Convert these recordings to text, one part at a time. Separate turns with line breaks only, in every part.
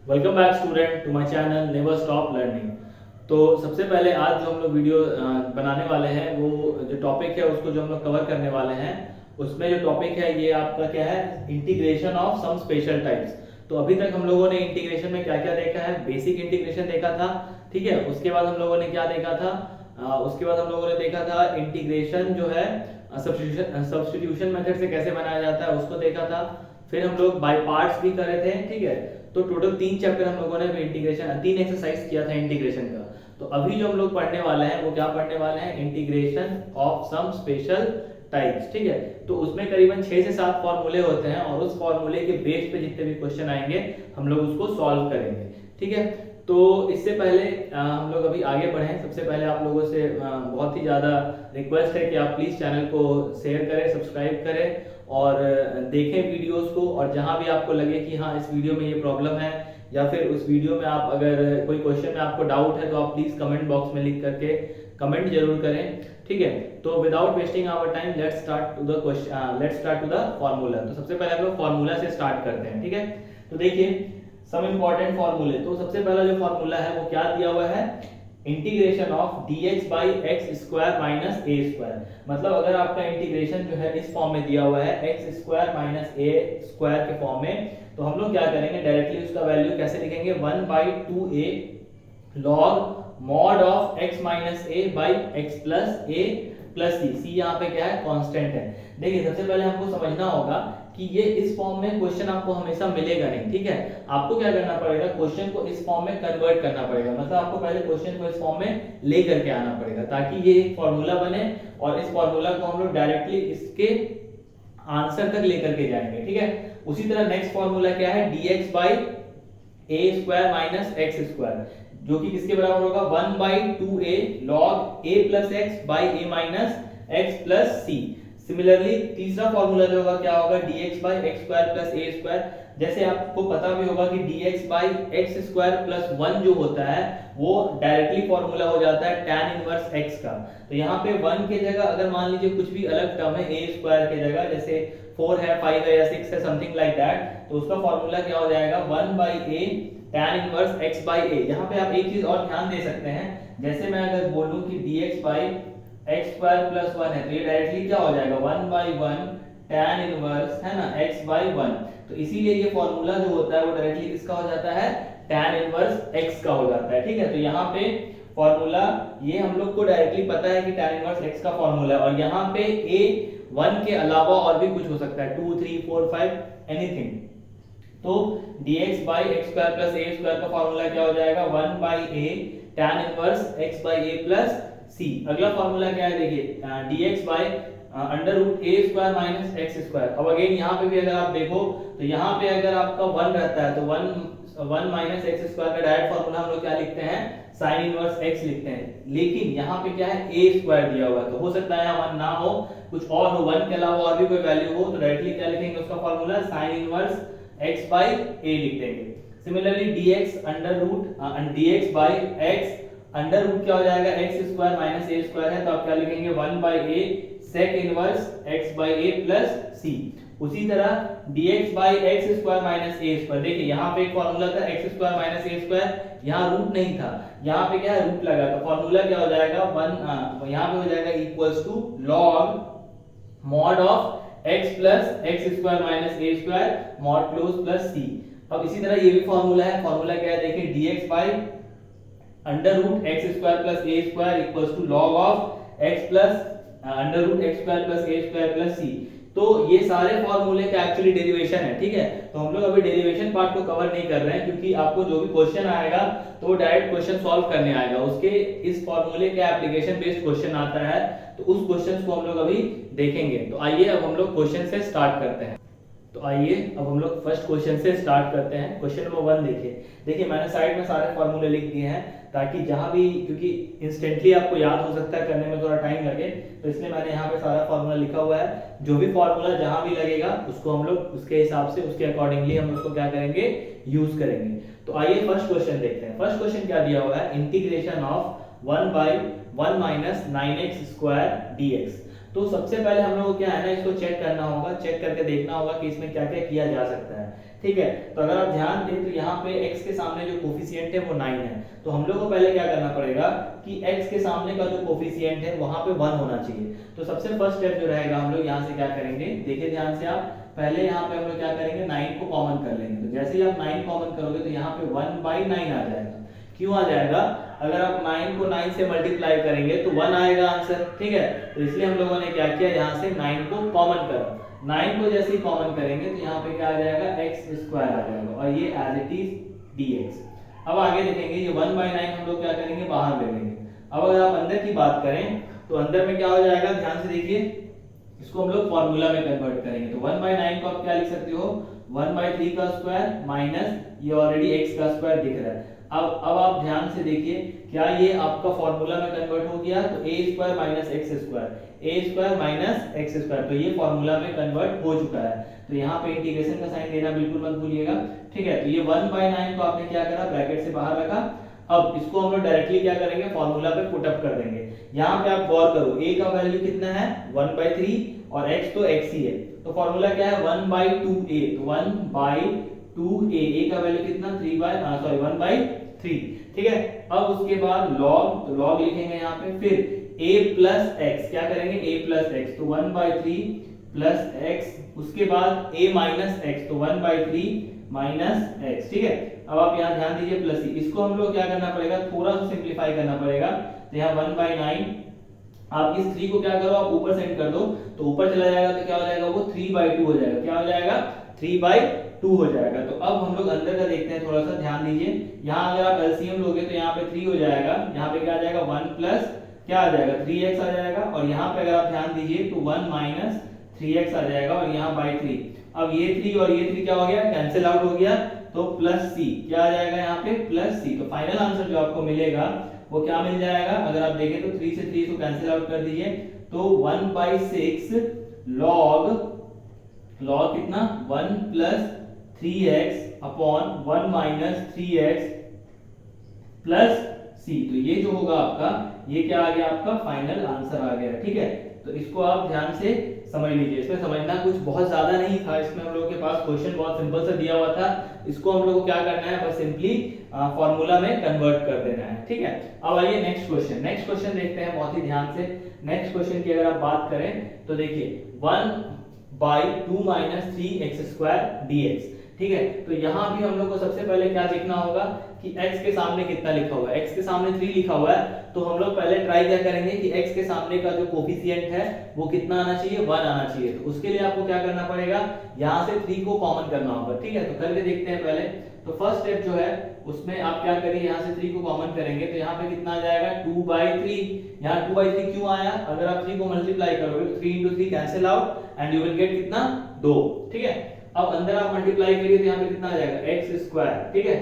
Welcome back student to my channel never stop learning. तो सबसे पहले आज जो हम लोग वीडियो बनाने वाले हैं वो जो टॉपिक है उसको जो हम लोग कवर करने वाले हैं, उसमें जो टॉपिक है ये आपका क्या है, integration of some special types. तो अभी तक हम लोगों ने इंटीग्रेशन में क्या क्या देखा है, बेसिक इंटीग्रेशन देखा था, ठीक है। उसके बाद हम लोगों ने क्या देखा था, उसके बाद हम लोगों ने देखा था इंटीग्रेशन जो है सब्स्टिट्यूशन मेथड से कैसे बनाया जाता है उसको देखा था। फिर हम लोग बाय पार्ट्स भी कर रहे थे, ठीक है। तो टोटल 3 चैप्टर हम लोगों ने इंटीग्रेशन 3 एक्सरसाइज किया था इंटीग्रेशन का। तो अभी जो हम लोग पढ़ने वाले हैं वो क्या पढ़ने वाले हैं, integration of some special types, ठीक है। तो उसमें करीबन 6 से 7 फॉर्मूले होते हैं और उस फॉर्मूले के बेस पे जितने भी क्वेश्चन आएंगे हम लोग उसको सॉल्व करेंगे, ठीक है। तो इससे पहले हम लोग अभी आगे बढ़ें, सबसे पहले आप लोगों से बहुत ही ज़्यादा रिक्वेस्ट है कि आप प्लीज़ चैनल को शेयर करें, सब्सक्राइब करें और देखें वीडियोस को। और जहां भी आपको लगे कि हाँ इस वीडियो में ये प्रॉब्लम है या फिर उस वीडियो में आप अगर कोई क्वेश्चन में आपको डाउट है तो आप प्लीज कमेंट बॉक्स में लिख करके कमेंट जरूर करें, ठीक है। तो without wasting our time let's start to the question, let's start to the formula. तो सबसे पहले हम लोग फॉर्मूला से स्टार्ट करते हैं, ठीक है। तो देखिए सम इंपॉर्टेंट फॉर्मूले। तो सबसे पहला जो फॉर्मूला है वो क्या दिया हुआ है, integration of dx by x square minus a square. मतलब अगर आपका इंटीग्रेशन जो है इस फॉर्म में दिया हुआ है x square minus a square के फॉर्म में, तो हम लोग क्या करेंगे, डायरेक्टली उसका वैल्यू कैसे लिखेंगे, 1/2a log mod of x minus A by X plus A plus C. C यहाँ पे क्या है, कांस्टेंट है। देखिए सबसे पहले हमको समझना होगा कि ये इस फॉर्म में क्वेश्चन आपको हमेशा मिलेगा नहीं, ठीक है। आपको क्या करना पड़ेगा, क्वेश्चन को इस फॉर्म में कन्वर्ट करना पड़ेगा। मतलब आपको पहले क्वेश्चन को इस फॉर्म में लेकर के आना पड़ेगा ताकि ये एक फॉर्मूला बने और इस फॉर्मूला को हम लोग डायरेक्टली इसके आंसर तक लेकर के जाएंगे, ठीक है। उसी तरह नेक्स्ट फॉर्मूला क्या है, dx by a square minus x square, जो कि किसके बराबर होगा, 1/2a log a plus x by a minus x plus c. Similarly तीसरा फॉर्मूला जो होगा क्या होगा, dx by x square plus A square. जैसे आपको पता भी होगा कि dx by x square plus 1 जो होता है वो डायरेक्टली फॉर्मूला हो जाता है tan इनवर्स x का। तो यहाँ पे 1 के जगह अगर मान लीजिए कुछ भी अलग टर्म है a स्क्वायर के जगह, जैसे 4 है, 5 है या 6 है, समथिंग लाइक दैट, तो उसका फॉर्मूला क्या हो जाएगा, 1/a tan inverse x by a। यहाँ पे आप एक चीज और ध्यान दे सकते हैं, जैसे मैं अगर बोलूं कि dx by x square plus 1 है तो ये डायरेक्टली क्या हो जाएगा, 1/1 tan इनवर्स, है ना, x बाई 1। तो इसीलिए ये फॉर्मूला जो होता है वो डायरेक्टली किसका हो जाता है, tan इनवर्स x का हो जाता है, ठीक है। तो यहाँ पे फॉर्मूला ये हम लोग को डायरेक्टली पता है कि tan इनवर्स x का फॉर्मूला है और यहाँ पे a 1 के अलावा और भी कुछ हो सकता है, 2 3 4 5 एनीथिंग। तो dx by x square plus A square का फॉर्मूला क्या हो जाएगा, 1/a tan inverse x by a plus c। अगला फॉर्मूला क्या है, देखिए dx by under root a square minus x square. अब अगेन यहाँ पे भी अगर आप देखो तो यहाँ पे अगर आपका 1 रहता है तो 1 माइनस एक्स स्क्वायर का डायरेक्ट फॉर्मूला हम लोग क्या लिखते हैं, साइन इनवर्स x लिखते हैं। लेकिन यहाँ पे क्या है, a स्क्वायर दिया हुआ है तो हो सकता है यहाँ 1 ना हो, कुछ और हो, 1 के अलावा और भी कोई वैल्यू हो, तो डायरेक्टली क्या लिखेंगे उसका formula, sine inverse x by a लिख देंगे। Similarly dx under root dx by x under root क्या हो जाएगा, x square minus a square है तो आप क्या लिखेंगे, 1/a sec inverse x by a plus c। उसी तरह dx by x square minus a square, देखिए यहाँ पे एक फॉर्मूला था x square minus a square, यहाँ रूट नहीं था, यहाँ पे क्या है, रूट लगा, तो फॉर्मूला क्या हो जाएगा, 1 यहाँ पे हो जाएगा equals to log mod of x plus x square minus a square mod close plus c। अब इसी तरह ये भी फॉर्मूला है, फॉर्मूला क्या है, देखिए dx by under root x square plus A square equals to log of X plus under root x square plus A square plus C. तो ये सारे फॉर्मूले का एक्चुअली डेरिवेशन है, ठीक है। तो हम लोग अभी डेरिवेशन पार्ट को कवर नहीं कर रहे हैं क्योंकि आपको जो भी क्वेश्चन आएगा तो वो डायरेक्ट क्वेश्चन सॉल्व करने आएगा, उसके इस फॉर्मूले के एप्लीकेशन बेस्ड क्वेश्चन आता है तो उस क्वेश्चन को हम लोग अभी देखेंगे। तो आइए अब हम लोग क्वेश्चन से स्टार्ट करते हैं। तो आइए अब हम लोग फर्स्ट क्वेश्चन से स्टार्ट करते हैं। क्वेश्चन नंबर 1 देखिए मैंने साइड में सारे फॉर्मूले लिख दिए हैं ताकि जहां भी, क्योंकि इंस्टेंटली आपको याद हो सकता है, करने में थोड़ा टाइम लगे, तो इसलिए मैंने यहाँ पे सारा फॉर्मूला लिखा हुआ है। जो भी फॉर्मूला जहां भी लगेगा उसको हम लोग उसके हिसाब से, उसके अकॉर्डिंगली हम उसको क्या करेंगे, यूज करेंगे। तो आइए फर्स्ट क्वेश्चन देखते हैं। फर्स्ट क्वेश्चन क्या दिया हुआ है, integration of 1/1 minus 9x square dx। तो सबसे पहले हम लोग को क्या है ना, इसको चेक करना होगा, चेक करके देखना होगा कि इसमें क्या क्या किया जा सकता है, ठीक है। तो अगर आप ध्यान दें तो यहाँ पे x के सामने जो कोफिशिएंट है वो 9 है, तो हम लोग को पहले क्या करना पड़ेगा कि x के सामने का जो कोफिशिएंट है वहां पे 1 होना चाहिए। तो सबसे फर्स्ट स्टेप जो रहेगा हम लोग यहाँ से क्या करेंगे, देखिए ध्यान से आप, पहले यहाँ पे हम लोग क्या करेंगे 9 को कॉमन कर लेंगे। तो जैसे ही आप 9 कॉमन करोगे तो यहाँ पे 1/9 आ जाएगा। क्यों आ जाएगा, अगर आप 9 को 9 से मल्टीप्लाई करेंगे तो 1 आएगा आंसर, ठीक है। तो इसलिए हम लोगों ने क्या किया, यहाँ से 9 को कॉमन करा। 9 को जैसे ही कॉमन करेंगे तो यहाँ पे क्या आ जाएगा, x² आ जाएगा और ये एज इट इज dx। अब आगे देखेंगे ये 1/9 हम लोग क्या करेंगे, बाहर ले लेंगे। अब अगर आप अंदर की बात करें तो अंदर में क्या हो जाएगा, ध्यान से देखिए, इसको हम लोग फॉर्मूला में कन्वर्ट करेंगे। तो 1/9 को आप क्या लिख सकते हो, 1/3 का स्क्वायर माइनस ये ऑलरेडी x का स्क्वायर दिख रहा है। अब आप ध्यान से देखिए, क्या ये आपका फॉर्मूला में कन्वर्ट हो गया, तो a² minus x² minus x², तो ये फॉर्मूला में कन्वर्ट हो चुका है। तो यहाँ पे इंटीग्रेशन का साइन देना बिल्कुल मत भूलिएगा, ठीक है। तो ये 1/9 को आपने क्या करा, ब्रैकेट से बाहर रखा। अब इसको हम लोग डायरेक्टली क्या करेंगे, फॉर्मूला पे पुट अप कर देंगे। यहाँ पे आप गौर करो, a का वैल्यू कितना है 1/3 और x तो x ही है, तो फॉर्मूला क्या है 1/2a, तो 1/2a, a का वैल्यू कितना 1/3, ठीक है। अब उसके बाद log, तो log लिखेंगे यहाँ पे, फिर a प्लस x, क्या करेंगे a प्लस x, तो 1/3 प्लस x, उसके बाद a माइनस x, तो 1/3 माइनस x, ठीक है। अब आप यहाँ ध्यान दीजिए प्लस c, इसको हम लोग क्या करना पड़ेगा, थोड़ा सा सिंप्लीफाई करना पड़ेगा। तो यहाँ 1/9, आप इस 3 को क्या करो, आप ऊपर सेंड कर दो, तो ऊपर चला जाएगा तो क्या हो जाएगा, वो 3/2 हो जाएगा। क्या हो जाएगा, 3/2 हो जाएगा। तो अब हम लोग अंदर का देखते हैं, थोड़ा सा ध्यान दीजिए। यहाँ अगर आप एलसीएम लोगे तो यहाँ पे 3 हो जाएगा, यहाँ पे क्या आ जाएगा 1 प्लस क्या आ जाएगा 3x आ जाएगा, और यहाँ पे अगर आप ध्यान दीजिए तो 1 माइनस 3x आ जाएगा, और यहाँ बाई 3। अब ये 3 और ये 3 क्या हो गया, कैंसिल आउट हो गया, तो प्लस c क्या आ जाएगा यहाँ पे प्लस c। तो फाइनल आंसर जो आपको मिलेगा वो क्या मिल जाएगा, अगर आप देखें तो 3 से 3 को कैंसिल आउट कर दीजिए, तो 1/6 log कितना 1 plus 3x upon 1 minus 3x plus c। तो ये जो होगा आपका, ये क्या आ गया, आपका फाइनल आंसर आ गया, ठीक है। तो इसको आप ध्यान से समझ लीजिए, इसमें समझना कुछ बहुत ज्यादा नहीं था, इसमें हम लोगों के पास क्वेश्चन बहुत सिंपल सा दिया हुआ था। इसको हम लोग को क्या करना है, बस सिंपली फॉर्मूला में कन्वर्ट कर देना है, ठीक है। अब आइए नेक्स्ट क्वेश्चन देखते हैं बहुत ही ध्यान से। नेक्स्ट क्वेश्चन की अगर आप बात करें तो देखिए 1/2 माइनस 3x² dx, ठीक है। तो यहाँ भी हम लोग को सबसे पहले क्या देखना होगा कि x के सामने कितना लिखा हुआ है, x के सामने 3 लिखा हुआ है, तो हम लोग पहले ट्राई क्या करेंगे कि x के सामने का जो कोफिशिएंट है वो कितना आना चाहिए, 1 आना चाहिए। तो उसके लिए आपको क्या करना पड़ेगा, यहाँ से 3 को कॉमन करना होगा, ठीक है। तो करके देखते हैं पहले। तो फर्स्ट स्टेप जो है उसमें आप क्या करिए, यहाँ से 3 को कॉमन करेंगे तो यहाँ पे कितना आ जाएगा 2/3। यहाँ 2/3 क्यों आया, अगर आप 3 को मल्टीप्लाई करोगे तो 3 × 3 cancel out and you will get कितना 2, ठीक है। अब अंदर आप मल्टीप्लाई करिए तो यहाँ पे कितना आ जाएगा x², ठीक है।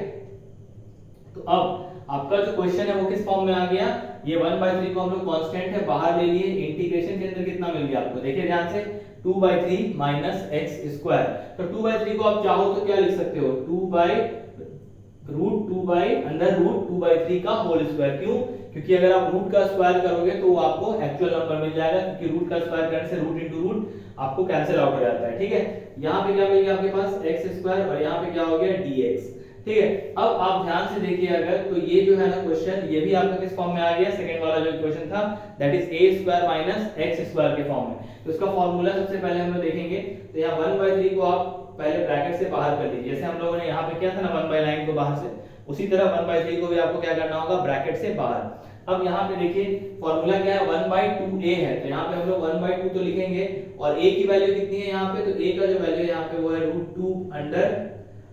तो अब आपका जो क्वेश्चन है वो किस फॉर्म में आ गया, ये 1/3 को हम लोग कांस्टेंट है बाहर ले लिए, इंटीग्रेशन के अंदर कितना मिल गया आपको, देखिए ध्यान से 2/3 माइनस x²। तो 2/3 को आप चाहो तो क्या लिख सकते हो, 2/√2/√2/3 का होल स्क्वायर। क्यों, क्योंकि अगर आप रूट का स्क्वायर करोगे तो वो आपको एक्चुअल नंबर मिल जाएगा, क्योंकि रूट का स्क्वायर करने से रूट इंटू रूट आपको कैंसिल आउट हो जाता है, ठीक है। यहाँ पे क्या मिल गया आपके पास x² और यहाँ पे क्या हो गया dx, ठीक है। अब आप ध्यान से देखिए, अगर तो ये जो है ना क्वेश्चन, ये भी आपका किस फॉर्म में आ गया, सेकंड वाला जो क्वेश्चन था that is a² minus x² के फॉर्म में। तो इसका फॉर्मूला सबसे पहले हम लोग देखेंगे। तो यहाँ 1/3 को आप पहले ब्रैकेट से बाहर कर लीजिए, जैसे हम लोगों ने यहाँ पे किया था ना 1/9 को बाहर से, उसी तरह 1/3 को भी आपको क्या करना होगा, ब्रैकेट से बाहर। अब यहाँ पे देखिए फॉर्मूला क्या है, 1/2a है, तो यहाँ पे हम लोग 1/2 तो लिखेंगे, और a की वैल्यू कितनी है यहाँ पे, तो a का जो वैल्यू है यहाँ पे वो है √2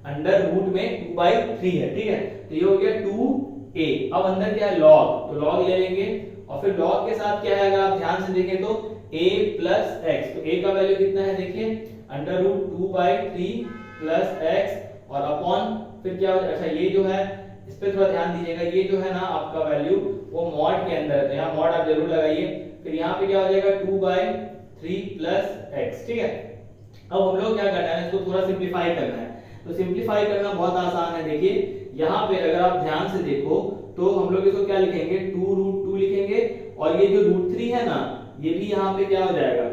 अंडर रूट में 2/3 है, ठीक है। तो ये हो गया 2a। अब अंदर क्या है log, तो log ले लेंगे, और फिर log के साथ क्या है, अगर आप ध्यान से देखें तो a प्लस x, तो a का वैल्यू कितना है देखिए √2/3 प्लस x और अपॉन फिर क्या हो, अच्छा ये जो है इस पे थोड़ा ध्यान दीजिएगा, ये जो है ना आपका वैल्यू वो मॉड के अंदर है, तो यहाँ मॉड आप जरूर लगाइए। फिर यहाँ पे क्या हो जाएगा 2/3 प्लस x, ठीक है। अब हम लोग क्या करना है, इसको थोड़ा सिंप्लीफाई करना है। तो सिंप्लीफाई करना बहुत आसान है, देखिए यहाँ पे अगर आप ध्यान से देखो तो हम लोग इसको क्या लिखेंगे 2√2 लिखेंगे, और ये जो √3 है ना ये भी यहाँ पे क्या हो जाएगा,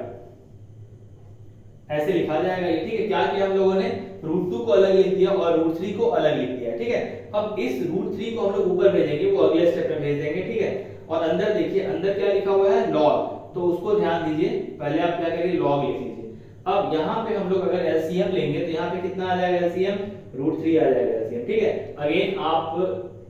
ऐसे लिखा जाएगा ये, ठीक है। क्या किया हम लोगों ने, √2 को अलग लिख दिया और √3 को अलग लिख दिया, ठीक है। अब इस √3 को हम लोग ऊपर भेजेंगे, वो अगले स्टेप में भेज देंगे, ठीक है। और अंदर देखिए, अंदर क्या लिखा हुआ है, लॉग, तो उसको ध्यान दीजिए, पहले आप क्या करिए, लॉग लिख लीजिए। अब यहाँ पे हम लोग अगर एलसीएम लेंगे तो यहाँ पे कितना आ जाएगा एलसीएम, √3 आ जाएगा एलसीएम, ठीक है। अगेन आप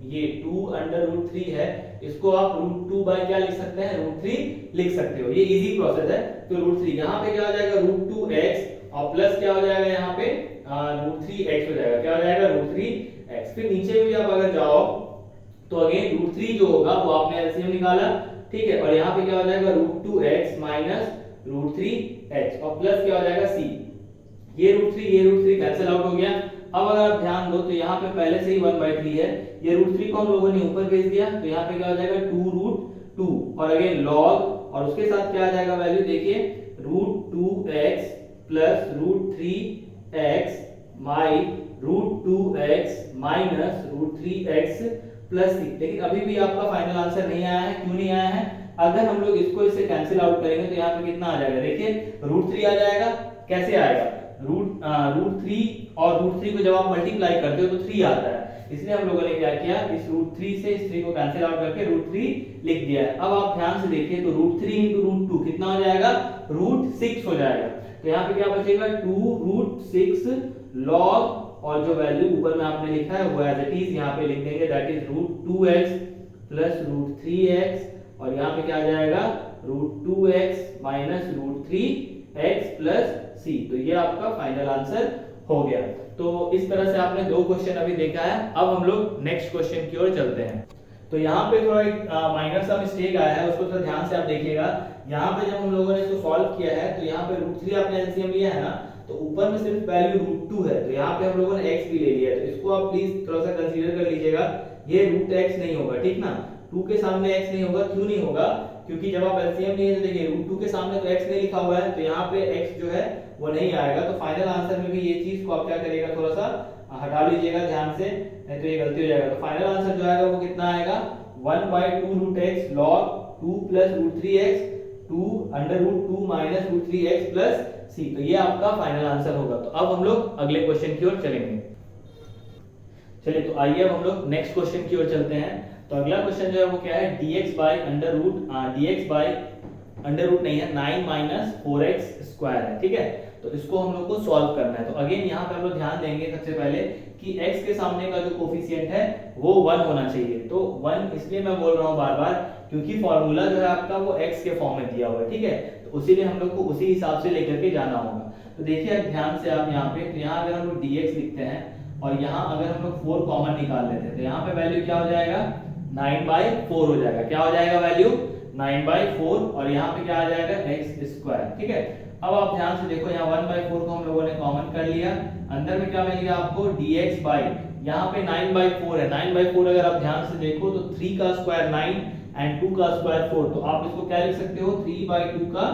ये 2√3 है, इसको आप √2 बाय क्या लिख सकते हैं, √3 लिख सकते हो, ये इजी प्रोसेस है। तो √3 यहाँ पे क्या हो जाएगा, √2x और प्लस क्या हो जाएगा यहाँ पे √3x हो जाएगा, क्या हो जाएगा √3x। फिर नीचे भी आप अगर जाओ तो अगेन √3 जो होगा वो आपने एलसीएम निकाला, ठीक है, और यहाँ पे क्या हो जाएगा √2x माइनस √3x और प्लस क्या हो जाएगा c, ये √3 कैंसिल आउट हो गया। अब अगर आप ध्यान दो तो यहाँ पे पहले से ही 1/3 है, ये √3 को हम लोगों ने ऊपर भेज दिया, तो यहाँ पे क्या हो जाएगा 2√2 और अगेन लॉग और उसके साथ क्या आ जाएगा वैल्यू, देखिए √2x प्लस √3x माई √2x minus √3x plus c। लेकिन अभी भी आपका फाइनल आंसर नहीं आया है, क्यों नहीं आया है, अगर हम लोग इसको इससे कैंसिल आउट करेंगे तो यहाँ पे कितना आ जाएगा, देखिए √3 आ जाएगा, कैसे आएगा, √3 और √3 को जब आप मल्टीप्लाई करते हो तो 3 आता है, इसलिए हम लोगों ने क्या किया, इस √3 से इस 3 को कैंसिल आउट करके √3 लिख दिया है। अब आप ध्यान से देखिए तो √3 × √2 कितना हो जाएगा, √6 हो जाएगा। तो यहाँ पे क्या बचेगा 2√6 लॉग और जो वैल्यू ऊपर में आपने लिखा है वो एज इट इज यहाँ पे लिख देंगे, that is √2x plus √3x और यहाँ पे क्या आ जाएगा √2x minus √3x plus c। तो ये आपका फाइनल आंसर हो गया। तो इस तरह से आपने दो क्वेश्चन अभी देखा है। अब हम लोग नेक्स्ट क्वेश्चन की ओर चलते हैं। तो यहाँ पे थोड़ा एक माइनर सा मिस्टेक आया है, उसको थोड़ा ध्यान से आप देखिएगा। यहाँ पे जब हम लोगों ने इसको सॉल्व किया है तो यहाँ पे √3 आपने एलसीएम लिया है ना, तो ऊपर में सिर्फ वैल्यू √2 है, तो यहाँ पे हम लोगों ने x भी ले लिया है, तो इसको आप प्लीज थोड़ा सा कंसीडर कर लीजिएगा, ये √x नहीं होगा, ठीक ना, 2 के सामने x नहीं होगा। क्यों नहीं होगा, क्योंकि जब आप एलसीएम लिए तो देखिए √2 के सामने तो x नहीं लिखा हुआ है, तो यहाँ पे x जो है वो नहीं आएगा। तो फाइनल आंसर में भी ये चीज को आप क्या करिएगा, थोड़ा सा हटा लीजिएगा ध्यान से, नहीं तो ये गलती हो जाएगा। तो फाइनल आंसर जो आएगा वो कितना आएगा, 1/2√x log 2 plus √3x 2√2 minus √3x plus c। तो ये आपका फाइनल आंसर होगा। तो अब हम लोग अगले क्वेश्चन की ओर चलेंगे। चलिए तो आइए अब हम लोग नेक्स्ट क्वेश्चन की ओर चलते हैं। तो अगला क्वेश्चन जो है वो क्या है, dx बाय अंडर रूट नहीं है, 9 - 4x स्क्वायर है, ठीक है। तो इसको हम लोग को सॉल्व करना है। तो अगेन यहाँ पे हम लोग ध्यान देंगे सबसे पहले कि x के सामने का जो कोफिशिएंट है वो 1 होना चाहिए। तो 1 इसलिए मैं बोल रहा हूँ बार बार क्योंकि फॉर्मूला जो है आपका वो x के फॉर्म में दिया हुआ है, ठीक है। तो उसी लिए हम लोग को उसी हिसाब से लेकर के जाना होगा। तो देखिए ध्यान से आप यहाँ पे, तो यहाँ अगर हम लोग dx लिखते हैं और यहाँ अगर हम लोग 4 कॉमन निकाल लेते हैं तो यहाँ पे वैल्यू क्या हो जाएगा, 9/4 हो जाएगा। क्या हो जाएगा वैल्यू, 9/4 और यहाँ पे क्या आ जाएगा x स्क्वायर, ठीक है। अब आप ध्यान से देखो, यहाँ 1/4 को हम लोगों ने कॉमन कर लिया, अंदर में क्या मिल गया आपको dx बाई, यहाँ पे 9/4 है, 9/4 अगर आप ध्यान से देखो तो 3 का स्क्वायर 9 एंड 2 का स्क्वायर 4, तो आप इसको क्या लिख सकते हो, 3/2 का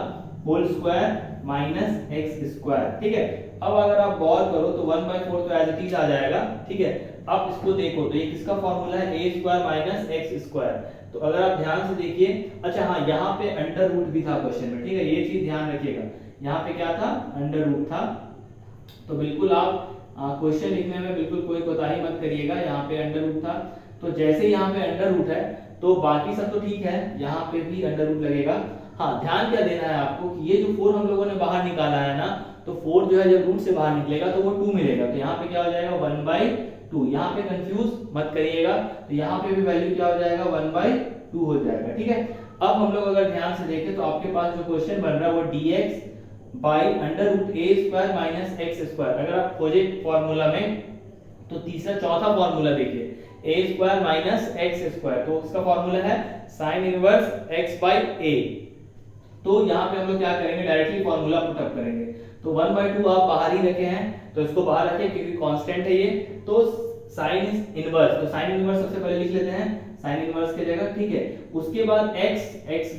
whole square minus x square, ठीक है। अब अगर आप गौर करो तो 1/4 तो एज इट इज आ जाएगा, ठीक है। अब इसको देखो तो ये किसका फॉर्मूला है, a square minus x square. तो अगर आप ध्यान से देखिए, अच्छा हाँ यहाँ पे अंडर रूट भी था क्वेश्चन में, ठीक है, ये चीज ध्यान रखिएगा। यहाँ पे क्या था, अंडर रूट था। तो बिल्कुल आप क्वेश्चन लिखने में बिल्कुल कोई कोताही मत करिएगा, यहाँ पे अंडर रूट था। तो जैसे यहाँ पे अंडर रूट है तो बाकी सब तो ठीक है, यहाँ पे भी अंडर रूट लगेगा। हाँ ध्यान क्या देना है आपको कि ये जो 4 हम लोगों ने बाहर निकाला है ना, तो 4 जो है जब रूट से बाहर निकलेगा तो वो 2 मिलेगा। तो यहाँ पे क्या हो जाएगा 1/2, यहाँ पे कंफ्यूज मत करिएगा। तो यहाँ पे भी वैल्यू क्या हो जाएगा 1/2 हो जाएगा, ठीक है। अब हम लोग अगर ध्यान से देखें तो आपके पास जो क्वेश्चन बन रहा है वो dx by under root a square minus x square. अगर आप खोजे फॉर्मूला में तो तीसरा चौथा फॉर्मूला देखिए, a square minus x square, तो उसका फॉर्मूला है sin inverse x by a। तो यहाँ पे हम लोग क्या करेंगे, डायरेक्टली फॉर्मूला पुट अप करेंगे। तो 1/2 आप बाहर ही रखे हैं तो इसको बाहर रखें क्योंकि कांस्टेंट है ये। तो sin इनवर्स, तो sin इनवर्स सबसे पहले लिख लेते हैं sin इनवर्स की जगह, ठीक है। उसके बाद x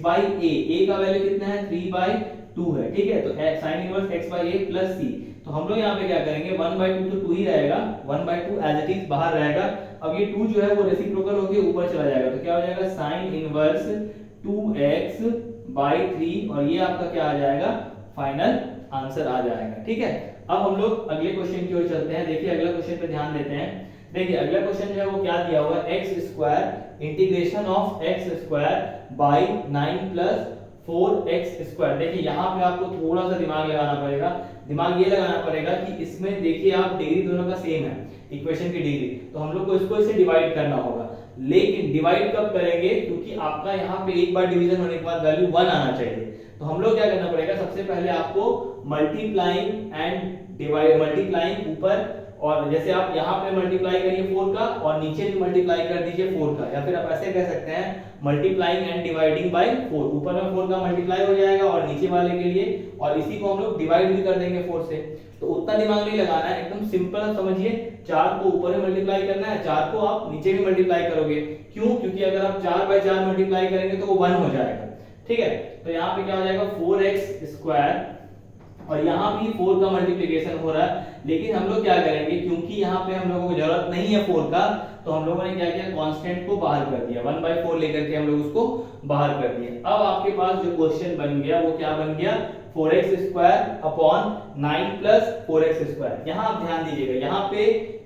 बाई a का वैल्यू कितना है 3/2 है, ठीक है। तो sin inverse x by a plus c। तो हम लोग यहाँ पे क्या करेंगे, 1/2 तो 2 ही रहेगा, 1/2 एज इट इज बाहर रहेगा। अब ये 2 जो है वो रेसिप्रोकल होके ऊपर चला जाएगा, तो क्या हो जाएगा sin इनवर्स 2x बाई 3 और ये आपका क्या आ जाएगा, फाइनल आंसर आ जाएगा, ठीक है। अब हम लोग अगले क्वेश्चन की ओर चलते हैं। देखिए अगला क्वेश्चन पे ध्यान देते हैं। देखिए अगला क्वेश्चन जो है वो क्या दिया हुआ है, x square integration of x square by 9 plus 4x square. देखिए यहाँ पे आपको थोड़ा सा दिमाग लगाना पड़ेगा। दिमाग ये लगाना पड़ेगा कि इसमें देखिए आप डिग्री दोनों का सेम है, इक्वेशन की डिग्री, तो हम लोग को इसको इससे डिवाइड करना होगा। लेकिन डिवाइड कब करेंगे, क्योंकि आपका यहाँ पे एक बार डिवीजन होने के बाद वैल्यू 1 आना चाहिए। तो हम लोग क्या करना पड़ेगा, सबसे पहले आपको मल्टीप्लाइंग एंड डिवाइड, मल्टीप्लाइंग ऊपर, और जैसे आप यहाँ पे मल्टीप्लाई करिए 4 का और नीचे भी मल्टीप्लाई कर दीजिए 4 का, या फिर आप ऐसे कह सकते हैं मल्टीप्लाइंग एंड डिवाइडिंग बाय 4। ऊपर में 4 का मल्टीप्लाई हो जाएगा और नीचे वाले के लिए, और इसी को हम लोग डिवाइड भी कर देंगे 4 से। तो उतना दिमाग नहीं लगाना है, एकदम सिंपल समझिए। 4 को ऊपर में मल्टीप्लाई करना है, 4 को आप नीचे भी मल्टीप्लाई करोगे। क्यों? क्योंकि अगर आप 4 बाय 4 मल्टीप्लाई करेंगे तो वो 1 हो जाएगा। ठीक है, तो यहाँ पे क्या हो जाएगा 4x स्क्वायर, और यहाँ भी 4 का मल्टीप्लिकेशन हो रहा है। लेकिन हम लोग क्या करेंगे, क्योंकि यहाँ पे हम लोगों को जरूरत नहीं है 4 का, तो हम लोगों ने क्या किया, कांस्टेंट को बाहर कर दिया, 1/4 लेकर के हम लोग उसको बाहर कर दिया। अब आपके पास जो क्वेश्चन बन गया वो क्या बन गया, 4x square upon 9 plus 4x square. यहाँ आप ध्यान दीजिएगा, यहाँ पे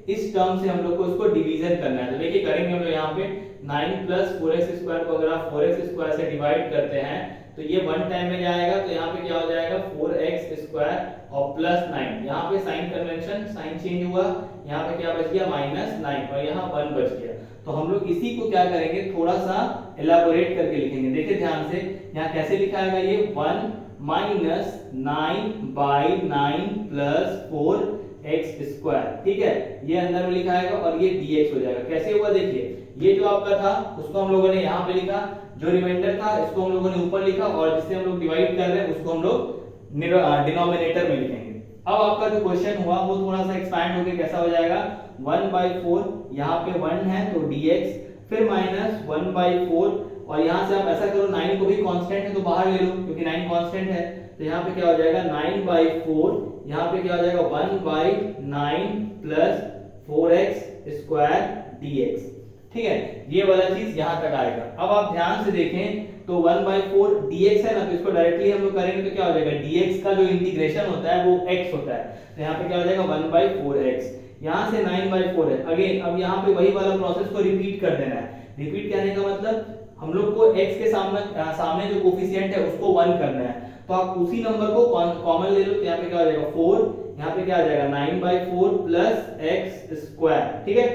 इस टर्म से हम लोग को इसको डिवीजन करना है। तो देखिए करेंगे हम लोग यहाँ पे 9 प्लस 4x स्क्वायर को अगर आप 4x स्क्वायर से डिवाइड करते हैं तो ये 1 टाइम में जाएगा, तो यहाँ पे क्या हो जाएगा 4x स्क्वायर और प्लस 9। यहाँ पे साइन कन्वेंशन, साइन चेंज हुआ, यहाँ पे क्या बच गया -9 और यहाँ 1 बच गया। तो हम लोग इसी को क्या करेंगे, थोड़ा सा एलाबोरेट करके लिखेंगे। देखिए ध्यान से, यहाँ कैसे लिखा है ये 1 माइनस 9/9 प्लस 4x स्क्वायर। ठीक है, ये अंदर में लिखा है और ये dx हो जाएगा। कैसे हुआ देखिए, ये जो आपका था उसको हम लोगों ने यहाँ पे लिखा, जो रिमाइंडर था इसको हम लोगों ने ऊपर लिखा, और जिससे हम लोग डिवाइड कर रहे हैं उसको हम लोग डिनोमिनेटर में लिखेंगे। अब आपका जो क्वेश्चन हुआ वो थोड़ा सा एक्सपैंड होके कैसा हो जाएगा, 1/4, यहाँ पे 1 है तो dx, फिर माइनस 1/4, और यहाँ से आप ऐसा करो 9 को भी कांस्टेंट है तो बाहर ले लो, क्योंकि 9 कांस्टेंट है। तो यहाँ पे क्या हो जाएगा 9/4, यहाँ पे क्या हो जाएगा 1/9 प्लस 4x स्क्वायर dx। ठीक है, ये वाला चीज यहाँ तक आएगा। अब आप ध्यान से देखें तो 1/4 dx है ना, तो इसको डायरेक्टली हम लोग करेंगे तो क्या हो जाएगा, dx का जो इंटीग्रेशन होता है वो x होता है, तो यहाँ पे क्या हो जाएगा 1/4x। यहाँ से 9/4 है। अगेन अब यहाँ पे वही वाला प्रोसेस को रिपीट कर देना है। रिपीट करने का मतलब हम लोग को x के सामने जो कोफिशिएंट है उसको 1 करना है, तो आप उसी नंबर को कॉमन ले लो, तो यहाँ पे क्या हो जाएगा 4, यहाँ पे क्या आ जाएगा 9/4 प्लस x स्क्वायर, ठीक है,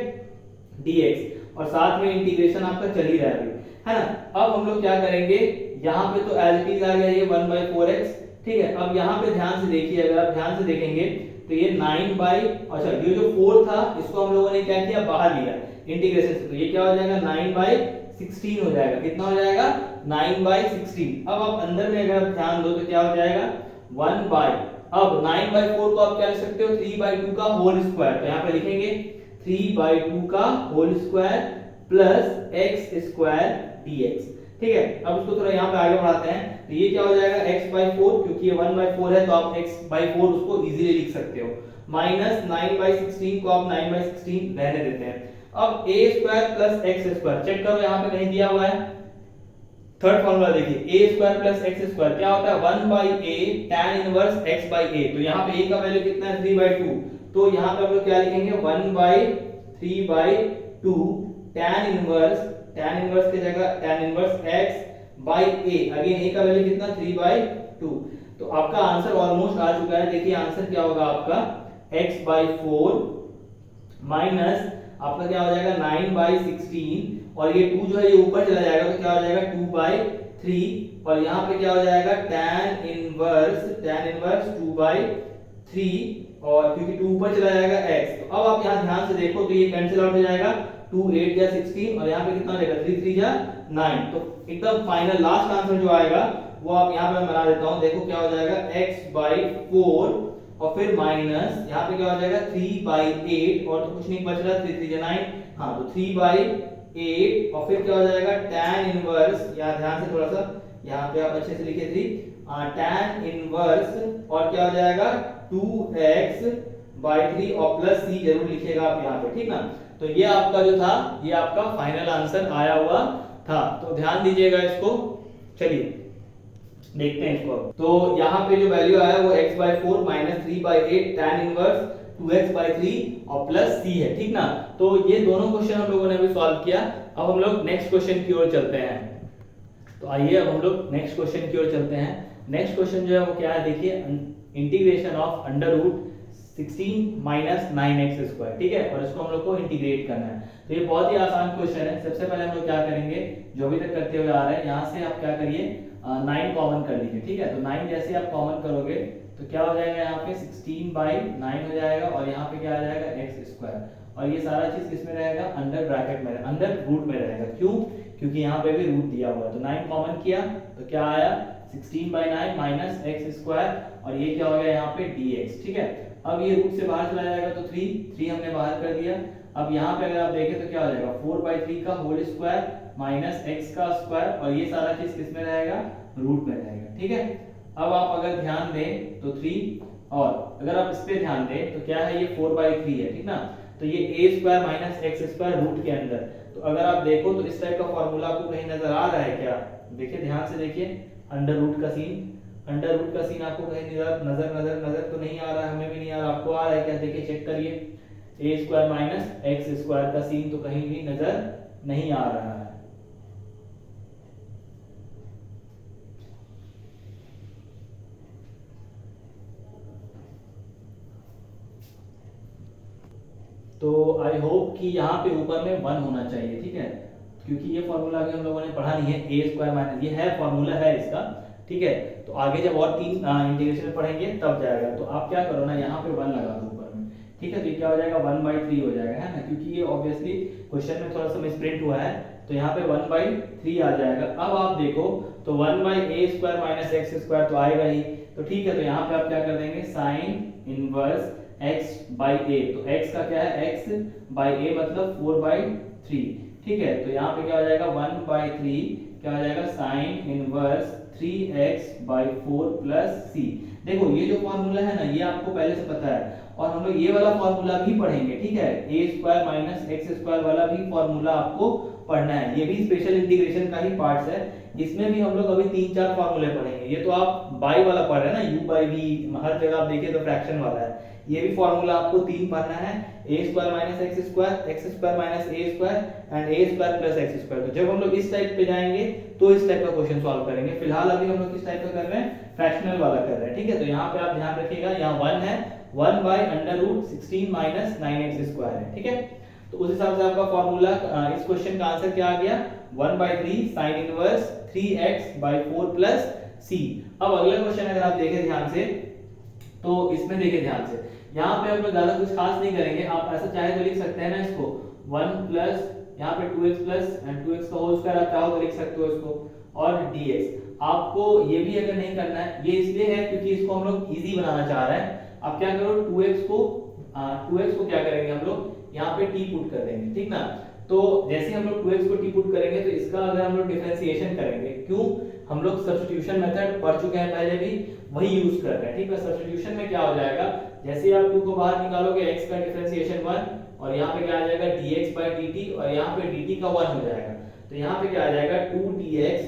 dx, और साथ में इंटीग्रेशन आपका चल ही रहा है ना। अब हम लोग क्या करेंगे, यहाँ पे तो एज इट इज आ गया ये 1/4x। ठीक है, अब यहाँ पे ध्यान से देखिए, अगर आप ध्यान से देखेंगे तो ये 9 ये जो 4 था इसको हम लोगों ने क्या किया, बाहर लिया इंटीग्रेशन से, तो ये क्या हो जाएगा 9/16 हो जाएगा। कितना हो जाएगा 9/16। अब आप अंदर में अगर आप ध्यान दो तो क्या हो जाएगा 1/, अब 9/4 को आप क्या लिख सकते हो 3/2 का होल स्क्वायर, तो यहाँ पे लिखेंगे 3/2 का whole square plus x square dx। ठीक है, अब उसको थोड़ा यहाँ पे आगे बढ़ाते हैं, तो ये क्या हो जाएगा x/4, क्योंकि ये 1/4 है तो आप x/4 उसको इजीली लिख सकते हो, माइनस 9/16 को आप 9/16 रहने देते हैं। अब a square plus x square check करो, यहाँ पे कहीं दिया हुआ है थर्ड फॉर्मूला, देखिए a square plus x square क्या होता है 1/a tan inverse x by a। तो यहाँ पे a का वैल्यू कितना है 3/2, तो यहाँ पे हम लोग क्या लिखेंगे 1/3/2 tan इनवर्स की जगह tan inverse x by a। Again a का वैल्यू कितना 3/2। तो आपका आंसर ऑलमोस्ट आ चुका है। देखिए आंसर क्या होगा आपका x/4 माइनस आपका क्या हो जाएगा 9/16, और ये 2 जो है ये ऊपर चला जाएगा तो क्या हो जाएगा 2/3, और यहाँ पे क्या हो जाएगा tan इनवर्स 2/3, और क्योंकि 2 ऊपर चला जाएगा x। तो अब आप यहाँ ध्यान से देखो तो ये कैंसिल आउट हो जाएगा, 2 8 जा 16, और यहाँ पे कितना हो जाएगा 3 3 जा 9। तो एकदम फाइनल लास्ट आंसर जो आएगा वो आप यहाँ पे मैं बना देता हूँ। देखो क्या हो जाएगा x/4 और फिर माइनस यहाँ पे क्या हो जाएगा 3/8, और तो कुछ नहीं बच रहा, 3 3 जा 9, हाँ तो 3/8, और फिर क्या हो जाएगा tan इनवर्स, यहाँ ध्यान से थोड़ा सा यहाँ पे आप अच्छे से लिखे थी tan इनवर्स, और क्या हो जाएगा 2x/3 और प्लस c जरूर लिखिएगा आप यहाँ पे, ठीक ना। तो ये आपका जो था ये आपका फाइनल आंसर आया हुआ था, तो ध्यान दीजिएगा इसको। चलिए देखते हैं इसको। तो यहाँ पे जो वैल्यू आया वो x/4 minus 3/8 tan inverse 2x/3 और प्लस c है, ठीक ना। तो ये दोनों क्वेश्चन हम लोगों ने अभी सॉल्व किया। अब हम लोग नेक्स्ट क्वेश्चन की ओर चलते हैं। तो आइए अब हम लोग नेक्स्ट क्वेश्चन की ओर चलते हैं। नेक्स्ट क्वेश्चन जो है वो क्या है, देखिए integration of under root 16 minus 9x², ठीक है, और इसको हम लोग को इंटीग्रेट करना है। तो ये बहुत ही आसान क्वेश्चन है। सबसे पहले हम लोग क्या करेंगे, जो अभी तक करते हुए आ रहे हैं, यहाँ से आप क्या करिए 9 कॉमन कर लीजिए, ठीक है। तो 9 जैसे आप कॉमन करोगे तो क्या हो जाएगा, यहाँ पे 16/9 हो जाएगा और यहाँ पे क्या आ जाएगा x², और ये सारा चीज किसमें रहेगा, अंडर ब्रैकेट में, अंडर रूट में रहेगा। क्यों, क्योंकि यहाँ पे भी रूट दिया हुआ है। तो 9 कॉमन किया तो क्या आया 16/9 माइनस x², और ये क्या हो गया यहाँ पे dx, ठीक है। अब ये रूट से बाहर चला जाएगा तो 3 हमने बाहर कर दिया। अब यहाँ पे अगर आप देखें तो क्या हो जाएगा 4/3 का होल स्क्वायर माइनस x का स्क्वायर, और ये सारा चीज किस में रहेगा, रूट में रहेगा, ठीक है। अब आप अगर ध्यान दें तो 3, और अगर आप इस पे ध्यान दें तो क्या है, ये 4/3 है, ठीक ना। तो ये a² माइनस x² रूट के अंदर। तो अगर आप देखो तो इस टाइप का फॉर्मूला आपको कहीं नजर आ रहा है क्या, देखिए ध्यान से देखिए, अंडर रूट का सीन, अंडर रूट का सीन आपको कहीं नजर तो नहीं आ रहा है, हमें भी नहीं आ रहा, आपको आ रहा है क्या, देखिए चेक करिए, a² माइनस x² का सीन तो कहीं भी नजर नहीं आ रहा है। तो आई होप कि यहाँ पे ऊपर में 1 होना चाहिए, ठीक है, क्योंकि ये फॉर्मूला अभी हम लोगों ने पढ़ा नहीं है, a² माइनस, ये है फॉर्मूला है इसका, ठीक है। तो आगे जब और 3 इंटीग्रेशन पढ़ेंगे तब जाएगा। तो आप क्या करो ना, यहाँ पे 1 लगा दो ऊपर में, ठीक है। तो ये क्या हो जाएगा 1/3 हो जाएगा, है ना, क्योंकि ये ऑब्वियसली क्वेश्चन में थोड़ा सा मिसप्रिंट हुआ है, तो यहाँ पे 1/3 आ जाएगा। अब आप देखो तो 1/a² माइनस x² तो आएगा ही, तो ठीक है। तो यहाँ पे आप क्या कर देंगे, साइन इनवर्स x/a, तो x का क्या है, x/a मतलब 4/3, ठीक है। तो यहाँ पे क्या हो जाएगा 1/3 क्या हो जाएगा sine inverse 3x/4 plus c। देखो ये जो फॉर्मूला है ना, ये आपको पहले से पता है, और हम लोग ये वाला फॉर्मूला भी पढ़ेंगे, ठीक है। a² माइनस x² वाला भी फॉर्मूला आपको पढ़ना है, ये भी स्पेशल इंटीग्रेशन का ही पार्ट्स है। इसमें भी हम लोग अभी 3-4 फॉर्मूले पढ़ेंगे। ये तो आप बाई वाला पढ़ रहे हैं ना, u/v, हर जगह आप देखिए तो फ्रैक्शन वाला है। ये भी फॉर्मूला आपको 3 पढ़ना है, a² minus x² minus a² and a² plus x²। तो जब हम लोग इस टाइप पे जाएंगे तो इस टाइप का क्वेश्चन सॉल्व करेंगे। फिलहाल अभी हम लोग किस टाइप का कर रहे हैं, फ्रैक्शनल वाला कर रहे हैं, ठीक है। तो यहाँ पे आप ध्यान रखिएगा, यहाँ 1 है, 1/√16 माइनस 9x² है, ठीक है। तो उस हिसाब से आपका फॉर्मूला, इस क्वेश्चन का आंसर क्या आ गया, 1/3 sine inverse 3x/4 plus c। अब अगला क्वेश्चन अगर आप देखें ध्यान से, तो इसमें देखिए ध्यान से, यहाँ पे हम लोग ज्यादा कुछ खास नहीं करेंगे। आप ऐसा चाहे तो लिख सकते हैं ना इसको 1 प्लस यहाँ पे 2x प्लस 2x का होल स्क्वायर, आप चाहो तो लिख सकते हो इसको, और dx। आपको ये भी अगर नहीं करना है, ये इसलिए है क्योंकि इसको हम लोग इजी बनाना चाह रहे हैं। आप क्या करो 2x को क्या करेंगे हम लोग, यहाँ पे t पुट कर देंगे, ठीक ना। तो जैसे हम लोग 2x को t पुट करेंगे तो इसका अगर हम लोग डिफरेंशिएशन करेंगे, क्यों, हम लोग सब्स्टिट्यूशन मेथड पढ़ चुके हैं पहले भी, वही यूज कर रहे हैं, ठीक है। सब्स्टिट्यूशन में क्या हो जाएगा, जैसे आप 2 को बाहर निकालोगे x का डिफरेंशिएशन 1, और यहाँ पे क्या आ जाएगा dx/dt, और यहाँ पे dt का 1 हो जाएगा। तो यहाँ पे क्या आ जाएगा 2dx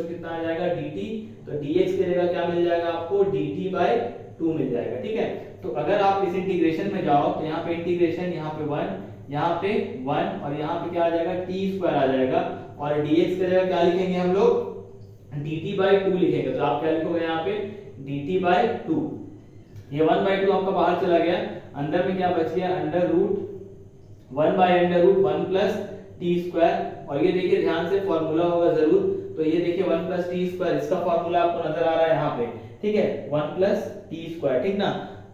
कितना आ जाएगा dt, तो dx की जगह क्या मिल जाएगा आपको, dt/2 मिल जाएगा, ठीक है। तो अगर आप इस इंटीग्रेशन में जाओ तो यहाँ पे इंटीग्रेशन, यहाँ पे 1, यहाँ पे 1, और यहाँ पे क्या आ जाएगा t² आ जाएगा, और dx की जगह क्या लिखेंगे हम लोग, dt/2 लिखेंगे। तो आप क्या लिखोगे यहाँ पे dt/2, ये 1/2 आपका बाहर चला गया, अंदर में क्या बच गया, √1/√1 प्लस t², और ये देखिए ध्यान से फॉर्मूला होगा जरूर, तो ये देखिए 1 प्लस t², इसका फॉर्मूला आपको नजर आ रहा है यहाँ पे, ठीक है, 1 प्लस t², ठीक ना।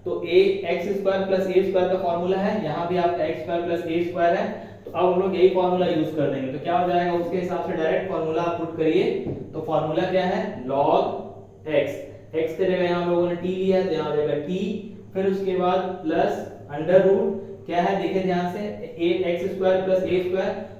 तो x² प्लस a² का फॉर्मूला है, यहाँ भी आपका x² प्लस a² है। तो अब हम लोग यही फॉर्मूला यूज कर देंगे। तो क्या हो जाएगा, उसके हिसाब से डायरेक्ट फॉर्मूला आप पुट करिए। तो फॉर्मूला क्या है, log x की जगह यहाँ हम लोगों ने t लिया है, तो यहाँ हो जाएगा t, फिर उसके बाद प्लस अंडर रूट क्या है, देखिए ध्यान से, x² प्लस a²,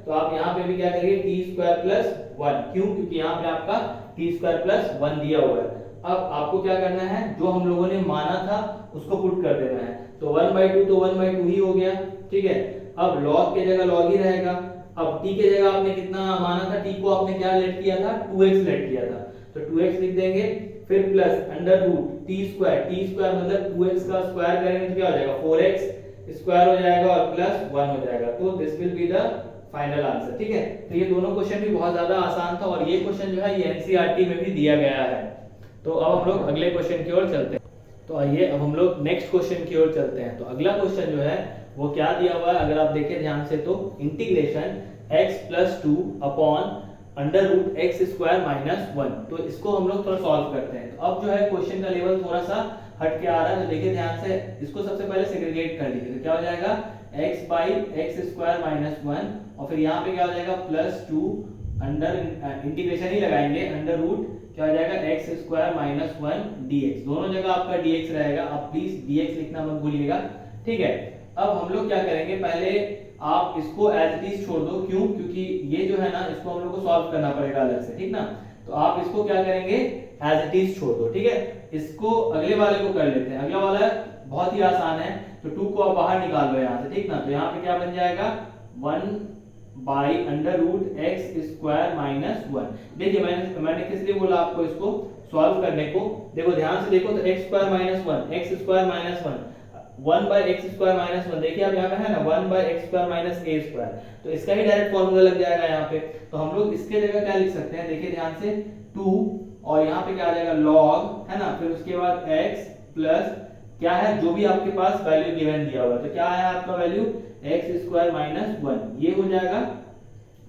तो आप यहाँ पे भी क्या करिए t² प्लस 1, क्यों, क्योंकि यहाँ पे आपका t² प्लस 1 दिया हुआ है। अब आपको क्या करना है, जो हम लोगों ने माना था उसको पुट कर देना है। तो 1/2 तो 1/2 ही हो गया, ठीक है। अब log की जगह log ही रहेगा। अब t की जगह आपने कितना माना था, t को आपने क्या लेट किया था, 2x लेट किया था। तो 2x लिख देंगे, फिर plus under root t square मतलब 2x का स्क्वायर करेंगे तो क्या हो जाएगा 4x स्क्वायर हो जाएगा और प्लस 1 हो जाएगा। तो this will be the final answer. ठीक है, तो ये दोनों क्वेश्चन भी बहुत ज्यादा आसान था और ये क्वेश्चन जो है ये एनसीईआरटी में भी दिया गया है। तो अब हम लोग अगले क्वेश्चन की ओर चलते हैं। तो आइए अब हम लोग नेक्स्ट क्वेश्चन की ओर चलते हैं। तो अगला क्वेश्चन जो है वो क्या दिया हुआ है, अगर आप देखें ध्यान से तो integration x + 2 upon under root x square minus 1। तो इसको हम लोग थोड़ा सॉल्व करते हैं। तो अब जो है क्वेश्चन का लेवल थोड़ा सा हट के आ रहा है, तो देखिए ध्यान से, इसको सबसे पहले सेग्रीगेट कर लीजिए। तो क्या हो जाएगा x by x square minus 1 और फिर यहाँ पे क्या हो जाएगा +2 अंडर इंटीग्रेशन ही लगाएंगे अंडर रूट क्या हो जाएगा एक्स स्क्वायर माइनस 1 dx। दोनों जगह आपका dx रहेगा, आप प्लीज dx लिखना मत भूलिएगा। ठीक है, अब हम लोग क्या करेंगे, पहले आप इसको एज इट इज छोड़ दो। क्यों? क्योंकि ये जो है ना इसको हम लोग को सॉल्व करना पड़ेगा अलग से, ठीक ना। तो आप इसको क्या करेंगे एज इट इज छोड़ दो। ठीक है, इसको अगले वाले को कर लेते हैं। अगला वाला बहुत ही आसान है, तो 2 को आप बाहर निकाल लो यहाँ से, ठीक ना। तो यहाँ पे क्या बन जाएगा 1 by under root x square minus 1। देखिए मैंने किस लिए बोला आपको इसको सॉल्व करने को, देखो ध्यान से देखो, तो x square minus 1 x square minus 1 by x square minus 1, देखिए आप यहाँ पे है ना 1 by x square minus a square, तो इसका ही डायरेक्ट फॉर्मूला लग जाएगा यहाँ पे। तो हम लोग इसके जगह क्या लिख सकते हैं, देखिए ध्यान से 2 और यहाँ पे क्या आ जाएगा लॉग, है ना, फिर उसके बाद x प्लस क्या है जो भी आपके पास वैल्यू गिवन दिया हुआ है, तो क्या है आपका वैल्यू एक्स स्क्वायर माइनस 1, ये हो जाएगा।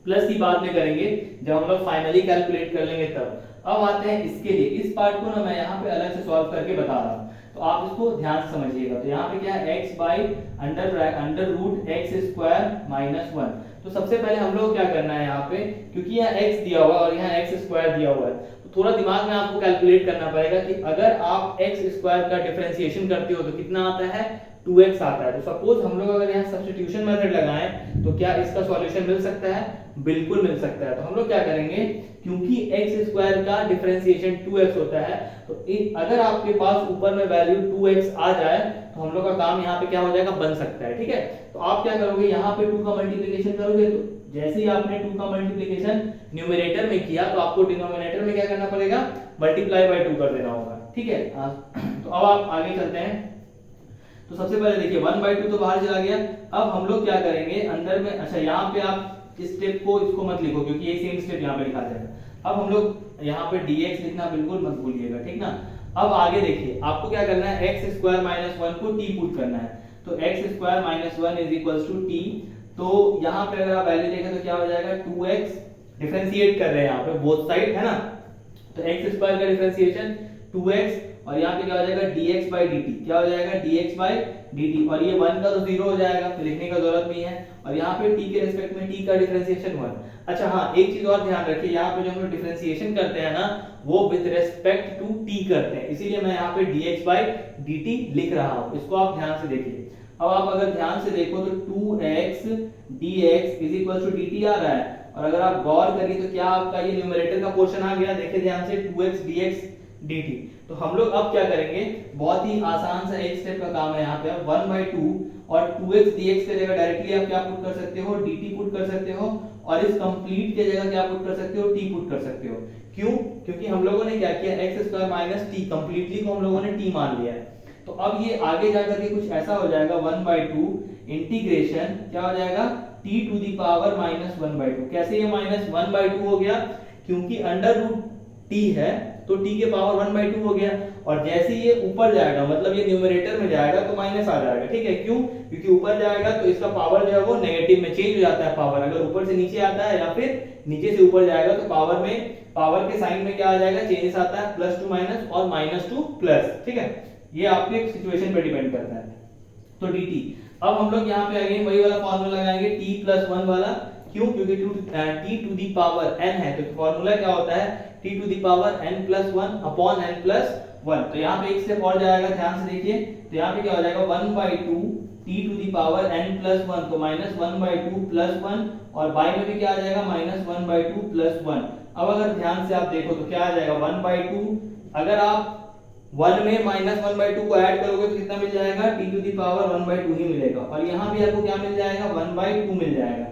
प्लस की बाद में करेंगे जब हम लोग फाइनली कैलकुलेट कर लेंगे तब। अब आते हैं इसके लिए, इस पार्ट को ना मैं यहाँ पे अलग से सॉल्व करके बता रहा हूँ, तो आप इसको ध्यान से समझिएगा। तो यहाँ पे क्या है x by under root x square minus 1। तो सबसे पहले हम लोग क्या करना है यहाँ पे, क्योंकि यहाँ x दिया हुआ है और यहाँ x स्क्वायर दिया हुआ है, तो थोड़ा दिमाग में आपको कैलकुलेट करना पड़ेगा कि अगर आप x स्क्वायर का डिफरेंशिएशन करते हो तो कितना आता है 2x आता है। तो सपोज हम लोग अगर यहाँ सब्स्टिट्यूशन मेथड लगाएं तो क्या इसका सॉल्यूशन मिल सकता है, बिल्कुल मिल सकता है। तो हम लोग क्या करेंगे, क्योंकि x स्क्वायर का डिफरेंशिएशन 2x होता है, तो अगर आपके पास ऊपर में वैल्यू 2x आ जाए तो हम लोग का काम यहाँ पे क्या हो जाएगा, बन सकता है। ठीक है, तो आप क्या करोगे, यहाँ पे 2 का मल्टीप्लिकेशन करोगे, तो जैसे ही आपने 2 का मल्टीप्लिकेशन न्यूमरेटर में किया तो आपको डिनोमिनेटर में क्या करना पड़ेगा, मल्टीप्लाई बाय 2 कर देना होगा। ठीक है, तो अब आप आगे चलते हैं। तो सबसे पहले देखिए 1/2 तो बाहर चला गया। अब हम लोग क्या करेंगे अंदर में, अच्छा यहाँ पे आप इस स्टेप को इसको मत लिखो क्योंकि ये सेम स्टेप यहाँ पे लिखा जाएगा। अब हम लोग यहाँ पे dx लिखना बिल्कुल मत भूलिएगा, ठीक ना। अब आगे देखिए आपको क्या करना है, एक्स स्क्वायर माइनस 1 को t पुट करना है, तो x square minus 1 is equals to t। तो यहाँ पे अगर आप वैल्यू देखें तो क्या हो जाएगा 2x, डिफरेंशिएट कर रहे हैं यहाँ पे बोथ साइड, है ना। तो एक्स स्क्वायर का डिफरेंशिएशन 2x और यहाँ पे क्या हो जाएगा dx बाई dt, क्या हो जाएगा dx बाई dt, और ये 1 का तो 0 हो जाएगा, फिर लिखने का जरूरत नहीं है। और यहाँ पे t के रिस्पेक्ट में t का डिफरेंशिएशन 1। अच्छा हाँ, एक चीज और ध्यान रखिए, यहाँ पे जो हम लोग डिफरेंशिएशन करते हैं ना वो विद रिस्पेक्ट टू t करते हैं, इसीलिए मैं यहाँ पे dx बाई dt लिख रहा हूँ, इसको आप ध्यान से देखिए। अब आप अगर ध्यान से देखो तो 2x dx is equal to dt आ रहा है, और अगर आप गौर करिए तो क्या आपका ये न्यूमरेटर का पोर्शन आ गया, देखिए ध्यान से 2x dx dt। तो हम लोग अब क्या करेंगे, बहुत ही आसान सा एक स्टेप का काम है यहाँ पे, 1/2 और 2x dx के जगह डायरेक्टली आप क्या पुट कर सकते हो, dt पुट कर सकते हो, और इस कंप्लीट के जगह क्या पुट कर सकते हो, t पुट कर सकते हो। क्यों? क्योंकि हम लोगों ने क्या किया, x square minus t completely को हम लोगों ने t मान लिया है। तो अब ये आगे जाकर के कुछ ऐसा हो जाएगा 1/2 इंटीग्रेशन क्या हो जाएगा t to the power minus 1/2। कैसे ये माइनस 1/2 हो गया, क्योंकि अंडर रूट t है तो t के पावर 1/2 हो गया, और जैसे ये ऊपर जाएगा मतलब ये न्यूमरेटर में जाएगा तो माइनस आ जाएगा। ठीक है, क्यों? क्योंकि ऊपर जाएगा तो इसका पावर जो है वो नेगेटिव में चेंज हो जाता है पावर, अगर ऊपर से नीचे आता है या फिर नीचे से ऊपर जाएगा तो पावर में, पावर के साइन में क्या आ जाएगा, चेंजेस आता है, प्लस टू माइनस और माइनस टू प्लस। ठीक है, ये आपके सिचुएशन पे डिपेंड करता है। तो dt, अब हम लोग यहाँ पे अगेन वही वाला फॉर्मूला लगाएंगे t प्लस 1 वाला। क्यों? क्योंकि t to the power n है, तो फॉर्मूला क्या होता है t to the power n plus 1 upon n plus 1। तो यहाँ पे एक स्टेप और जाएगा, ध्यान से देखिए। तो यहाँ पे क्या हो जाएगा 1/2 t to the power n plus 1, तो माइनस 1/2 प्लस 1, और बाई में भी क्या आ जाएगा माइनस 1/2 प्लस 1। अब अगर ध्यान से आप देखो तो क्या आ जाएगा 1/2, अगर आप 1 में माइनस 1/2 को ऐड करोगे तो कितना मिल जाएगा, t टू दी पावर 1/2 ही मिलेगा, और यहाँ भी आपको क्या मिल जाएगा 1/2 मिल जाएगा।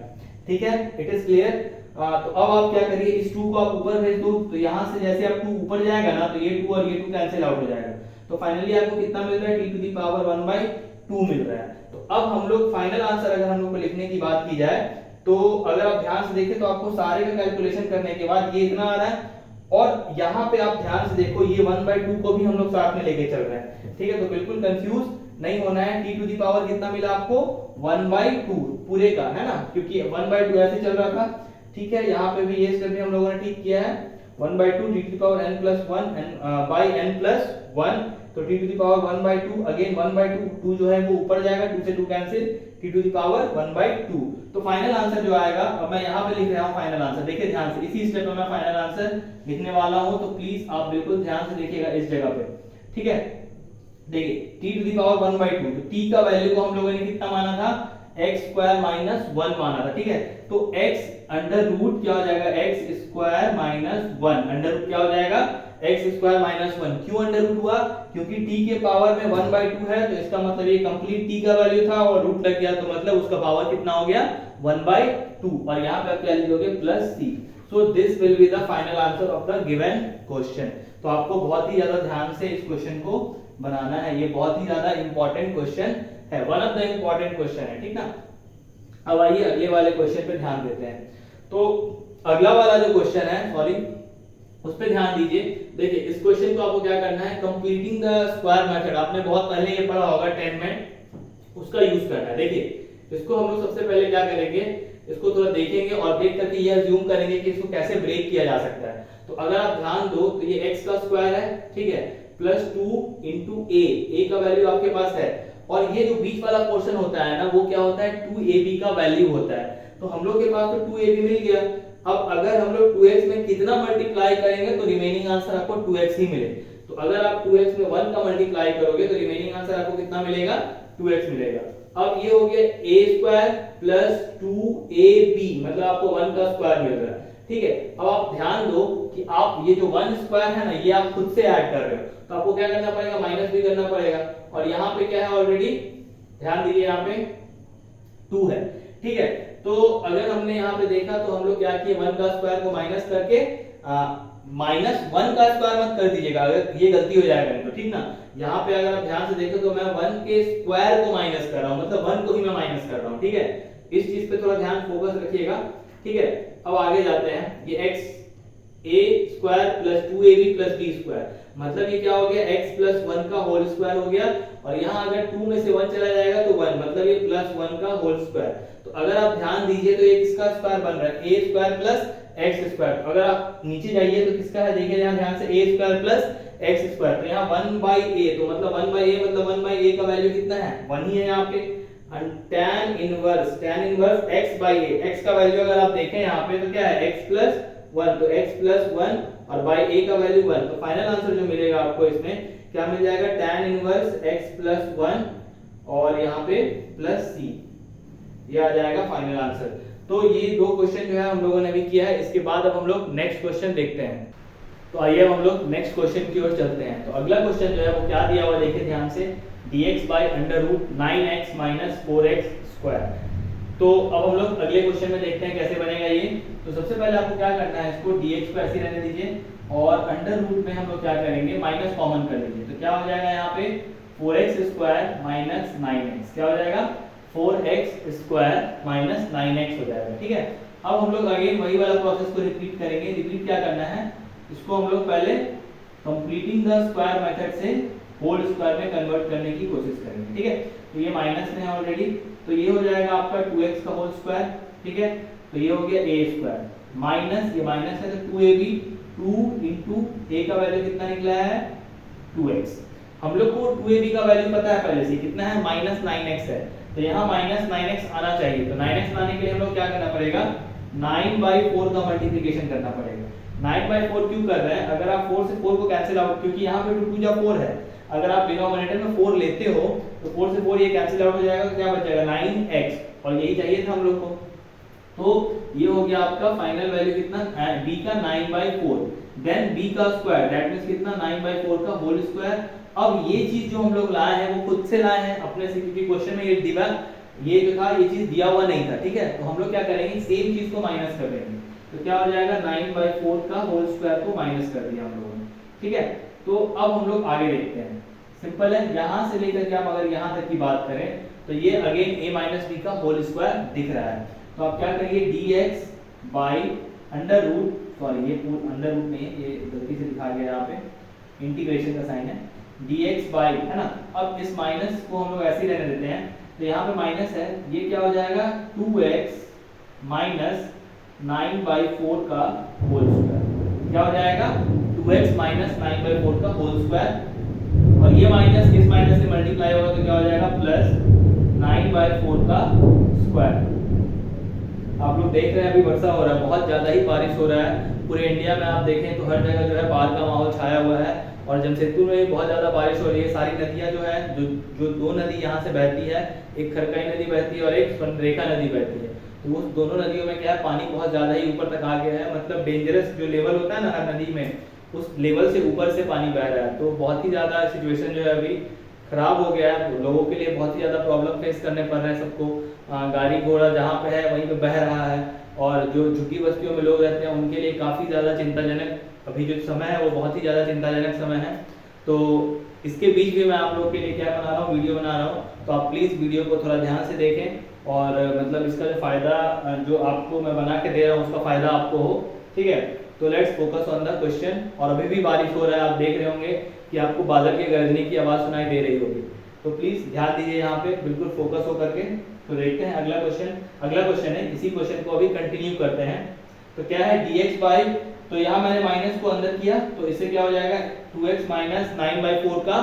ठीक है, इट इज क्लियर। तो अब आप क्या करिए, इस 2 को आप ऊपर भेज दो, तो यहाँ से जैसे आप 2 ऊपर जाएगा ना तो ये 2 और ये 2 कैंसिल आउट हो जाएगा, तो फाइनली आपको कितना मिल रहा है, t टू द पावर 1/2 मिल रहा है। तो अब हम लोग फाइनल आंसर अगर हम लोग को लिखने की बात की जाए, तो अगर आप ध्यान से देखें तो आपको सारे का कैलकुलेशन करने के बाद ये इतना आ रहा है, और यहाँ पे आप ध्यान से देखो ये 1/2 को भी हम लोग साथ में लेके चल रहे हैं, ठीक है। तो बिल्कुल कंफ्यूज नहीं होना है, t टू दी पावर कितना मिला आपको, 1/2 पूरे का, है ना, क्योंकि 1/2 ऐसे चल रहा था, ठीक है। यहाँ पे भी ये स्टेप भी हम लोगों ने ठीक किया है, 1/2 t to the power n plus 1 by n plus 1, तो t to the power 1/2 again 1/2, 2 जो है वो ऊपर जाएगा, 2 से 2 cancel, t to the power 1/2। तो फाइनल आंसर जो आएगा, अब मैं यहाँ पे लिख रहा हूँ फाइनल आंसर, देखिए ध्यान से, इसी स्टेप में मैं फाइनल आंसर लिखने वाला हूँ, तो प्लीज आप बिल्कुल ध्यान से देखिएगा इस जगह पे, ठीक है। देखिए t टू दी पावर 1/2, तो t का वैल्यू को हम लोगों ने कितना माना था, x स्क्वायर माइनस 1 माना था, ठीक है। तो x अंडर रूट क्या हो जाएगा, x square minus 1, under root क्या हो जाएगा, x स्क्वायर माइनस 1। क्यों अंडर रूट हुआ, क्योंकि t के पावर में 1/2 है, तो इसका मतलब ये कंप्लीट t का वैल्यू था और रूट लग गया, तो मतलब उसका पावर कितना हो गया, 1/2, और यहाँ पे आप क्या लिखोगे, plus c। So this will be the final answer of the given question. तो आपको बहुत ही ज्यादा ध्यान से इस क्वेश्चन को बनाना है, ये बहुत ही ज्यादा इंपॉर्टेंट क्वेश्चन है, one of the important question है, ठीक ना। अब आइए अगले वाले क्वेश्चन पे ध्यान देते हैं। तो अगला वाला जो क्वेश्चन है, सॉरी, उस पे ध्यान दीजिए। देखिए इस क्वेश्चन को आपको क्या करना है, कंप्लीटिंग द स्क्वायर मेथड, आपने बहुत पहले ये पढ़ा होगा 10 में, उसका यूज करना है। देखिए इसको हम लोग सबसे पहले क्या करेंगे, इसको थोड़ा देखेंगे और देख करके ये अज्यूम करेंगे कि इसको कैसे ब्रेक किया जा सकता है। तो अगर आप ध्यान दो तो ये x का स्क्वायर है, ठीक है, प्लस 2 इंटू a का वैल्यू आपके पास है, और ये जो बीच वाला पोर्शन होता है ना, वो क्या होता है, 2ab का वैल्यू होता है। तो हम लोग के पास तो 2ab मिल गया। अब अगर हम लोग 2x में कितना मल्टीप्लाई करेंगे तो रिमेनिंग आंसर आपको 2x ही मिले। तो अगर आप 2x में 1 का मल्टीप्लाई करोगे तो रिमेनिंग आंसर आपको कितना मिलेगा, 2x मिलेगा। अब ये हो गया a स्क्वायर प्लस 2ab, मतलब आपको 1 का स्क्वायर मिल रहा है, ठीक है। अब आप ध्यान दो कि आप ये जो 1 स्क्वायर है ना, ये आप खुद से ऐड कर रहे हो, तो आपको क्या करना पड़ेगा, माइनस भी करना पड़ेगा, और यहाँ पे क्या है ऑलरेडी, ध्यान दीजिए यहाँ पे 2 है, ठीक है। तो अगर हमने यहाँ पे देखा तो हम लोग क्या किए, 1 का स्क्वायर को माइनस करके, माइनस 1 का स्क्वायर मत कर दीजिएगा, अगर ये गलती हो जाएगा तो, ठीक ना। यहाँ पे अगर आप ध्यान से देखो तो मैं 1 के स्क्वायर को माइनस कर रहा हूँ, मतलब 1 को ही मैं माइनस कर रहा हूँ, ठीक है। इस चीज पे थोड़ा ध्यान फोकस रखिएगा, ठीक है। अब आगे जाते हैं, ये x a square plus 2ab plus b square, मतलब ये क्या हो गया, x प्लस 1 का होल स्क्वायर हो गया, और यहाँ अगर 2 में से 1 चला जाएगा तो 1, मतलब ये प्लस 1 का होल स्क्वायर। तो अगर आप ध्यान दीजिए तो ये किसका स्क्वायर बन रहा है, a square plus x square. अगर आप नीचे जाइए तो किसका है, देखिए यहाँ ध्यान से, a square plus x square, तो यहाँ 1/a, तो मतलब 1/a मतलब 1/a का वैल्यू कितना है, 1 ही है यहाँ पे। tan inverse x by a, x का वैल्यू अगर आप देखें यहाँ पे तो क्या है, x प्लस 1, तो x प्लस 1 और by a का वैल्यू 1, तो फाइनल आंसर जो मिलेगा आपको इसमें क्या मिल जाएगा, tan इनवर्स x प्लस 1 और यहाँ पे प्लस c, ये आ जाएगा फाइनल आंसर। तो ये दो क्वेश्चन जो है हम लोगों ने भी किया है। इसके बाद अब हम लोग नेक्स्ट क्वेश्चन देखते हैं। तो आइए अब हम लोग नेक्स्ट क्वेश्चन की ओर चलते हैं। तो अगला क्वेश्चन जो है वो क्या दिया हुआ, देखिए ध्यान से, dx by under root 9x minus 4x square। तो अब हम लोग अगले क्वेश्चन में देखते हैं कैसे बनेगा ये। तो सबसे पहले आपको क्या करना है, इसको dx को ऐसे रहने दीजिए, और अंडर रूट में हम लोग क्या करेंगे, माइनस कॉमन कर लीजिए। तो क्या हो जाएगा यहाँ पे 4x स्क्वायर माइनस 9x, क्या हो जाएगा 4x स्क्वायर माइनस 9x हो जाएगा, ठीक है। अब हम लोग अगेन वही वाला प्रोसेस को रिपीट करेंगे। रिपीट क्या करना है, इसको हम लोग पहले कंप्लीटिंग द स्क्वायर मेथड से होल स्क्वायर में कन्वर्ट करने की कोशिश करेंगे, ठीक है। तो ये माइनस में है ऑलरेडी, तो ये हो जाएगा आपका 2x का होल स्क्वायर, ठीक है। तो ये हो गया a स्क्वायर माइनस, ये माइनस है तो 2ab, 2 इंटू a का वैल्यू कितना निकला है 2x। हम लोग को 2ab का वैल्यू पता है पहले से कितना है, माइनस 9x है, तो यहाँ माइनस 9x आना चाहिए। तो 9x लाने के लिए हम लोग क्या करना पड़ेगा, 9/4 का मल्टीप्लिकेशन करना पड़ेगा। 9/4 क्यों कर रहे हैं, अगर आप 4 से 4 को कैंसिल आउट, क्योंकि यहाँ पे 2 जा 4 है, अगर आप डिनोमिनेटर में 4 लेते हो तो 4 से 4 ये कैंसिल आउट हो जाएगा, तो क्या बच जाएगा 9x, और यही चाहिए था हम लोग को। तो ये हो गया आपका फाइनल वैल्यू कितना, b का 9/4, देन b का स्क्वायर, दैट मींस कितना 9/4 का होल स्क्वायर। अब ये चीज जो हम लोग लाए हैं वो खुद से लाए हैं अपने से, क्योंकि क्वेश्चन में ये ये जो था ये चीज दिया हुआ नहीं था, ठीक है। तो हम लोग क्या करेंगे, सेम चीज को माइनस कर देंगे। तो क्या हो जाएगा, 9/4 का होल स्क्वायर को माइनस कर दिया हम लोगों ने, ठीक है। तो अब हम लोग आगे देखते हैं, सिंपल है। यहां से लेकर के आप अगर यहां तक की बात करें तो ये अगेन a माइनस बी का होल स्क्वायर दिख रहा है। तो आप क्या करिए, dx by under root, sorry ये अंडर रूट नहीं है, ये गलती से लिखा गया यहाँ पे, इंटीग्रेशन का साइन है, dx बाई, है ना। अब इस माइनस को हम लोग ऐसे ही रहने देते हैं, तो यहाँ पे माइनस है, ये क्या हो जाएगा 2x माइनस 9/4 का होल स्क्वायर, क्या हो जाएगा 2x माइनस 9/4 का होल स्क्वायर, और ये माइनस इस माइनस से मल्टीप्लाई होगा तो क्या हो जाएगा प्लस 9/4 का स्क्वायर। आप लोग देख रहे हैं अभी वर्षा हो रहा है, बहुत ज्यादा ही बारिश हो रहा है पूरे इंडिया में। आप देखें तो हर जगह जो है बाढ़ का माहौल छाया हुआ है, और जमशेदपुर में भी बहुत ज्यादा बारिश हो रही है। सारी नदियां जो है, जो दो नदी यहाँ से बहती है, एक खरकई नदी बहती है और एक स्वर्णरेखा नदी बहती है, तो वो दोनों नदियों में क्या है, पानी बहुत ज्यादा ही ऊपर तक आ गया है। मतलब डेंजरस जो लेवल होता है ना हर नदी में, उस लेवल से ऊपर से पानी बह रहा है। तो बहुत ही ज्यादा सिचुएशन जो है अभी खराब हो गया है, लोगों के लिए बहुत ही ज्यादा प्रॉब्लम फेस करने पड़ रहे हैं सबको। गाड़ी घोड़ा जहाँ पे है वहीं पे बह रहा है, और जो झुग्गी बस्तियों में लोग रहते हैं उनके लिए काफी ज्यादा चिंताजनक अभी जो समय है वो बहुत ही ज्यादा चिंताजनक समय है। तो इसके बीच भी मैं आप लोगों के लिए क्या बना रहा हूँ, वीडियो बना रहा हूँ। तो आप प्लीज वीडियो को थोड़ा ध्यान से देखें, और मतलब इसका जो फायदा जो आपको मैं बना के दे रहा हूँ उसका फायदा आपको हो, ठीक है। तो let's focus on the question. और अभी भी बारिश हो रहा है, आप देख रहे होंगे कि आपको बादल के गरजने की आवाज सुनाई दे रही होगी। तो प्लीज ध्यान दीजिए यहाँ पे, बिल्कुल फोकस हो करके। तो देखते हैं अगला क्वेश्चन। अगला क्वेश्चन है, इसी क्वेश्चन को अभी कंटिन्यू करते हैं। तो क्या है, dx बाई, तो यहाँ मैंने माइनस को अंदर किया, तो इससे क्या हो जाएगा 2x माइनस 9/4 का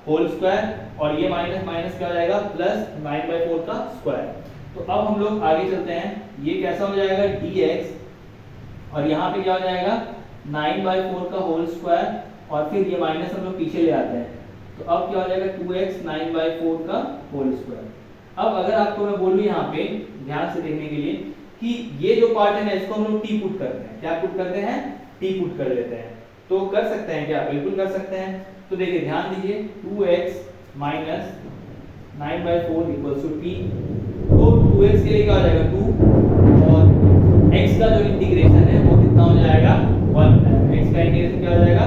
होल स्क्वायर, और ये माइनस माइनस क्या हो जाएगा प्लस 9/4 का स्क्वायर। तो अब हम लोग आगे चलते हैं, ये कैसा हो जाएगा dx, और यहाँ पे क्या हो जाएगा 9/4 का होल स्क्वायर, और फिर ये माइनस हम लोग पीछे ले आते हैं, तो अब क्या हो जाएगा 2x 9/4 का होल स्क्वायर। अब अगर आपको मैं बोलूं यहाँ पे ध्यान से देखने के लिए कि ये जो पार्ट है ना, इसको हम लोग टी पुट करते हैं। क्या पुट करते हैं, टी पुट कर लेते हैं। तो कर सकते हैं क्या, बिल्कुल कर सकते हैं। तो देखिए ध्यान दीजिए, 2x minus 9/4 equals to T. तो 2x के लिए क्या हो जाएगा 2, और x का जो इंटीग्रेशन है वो कितना हो जाएगा 1, x का इंटीग्रेशन क्या हो जाएगा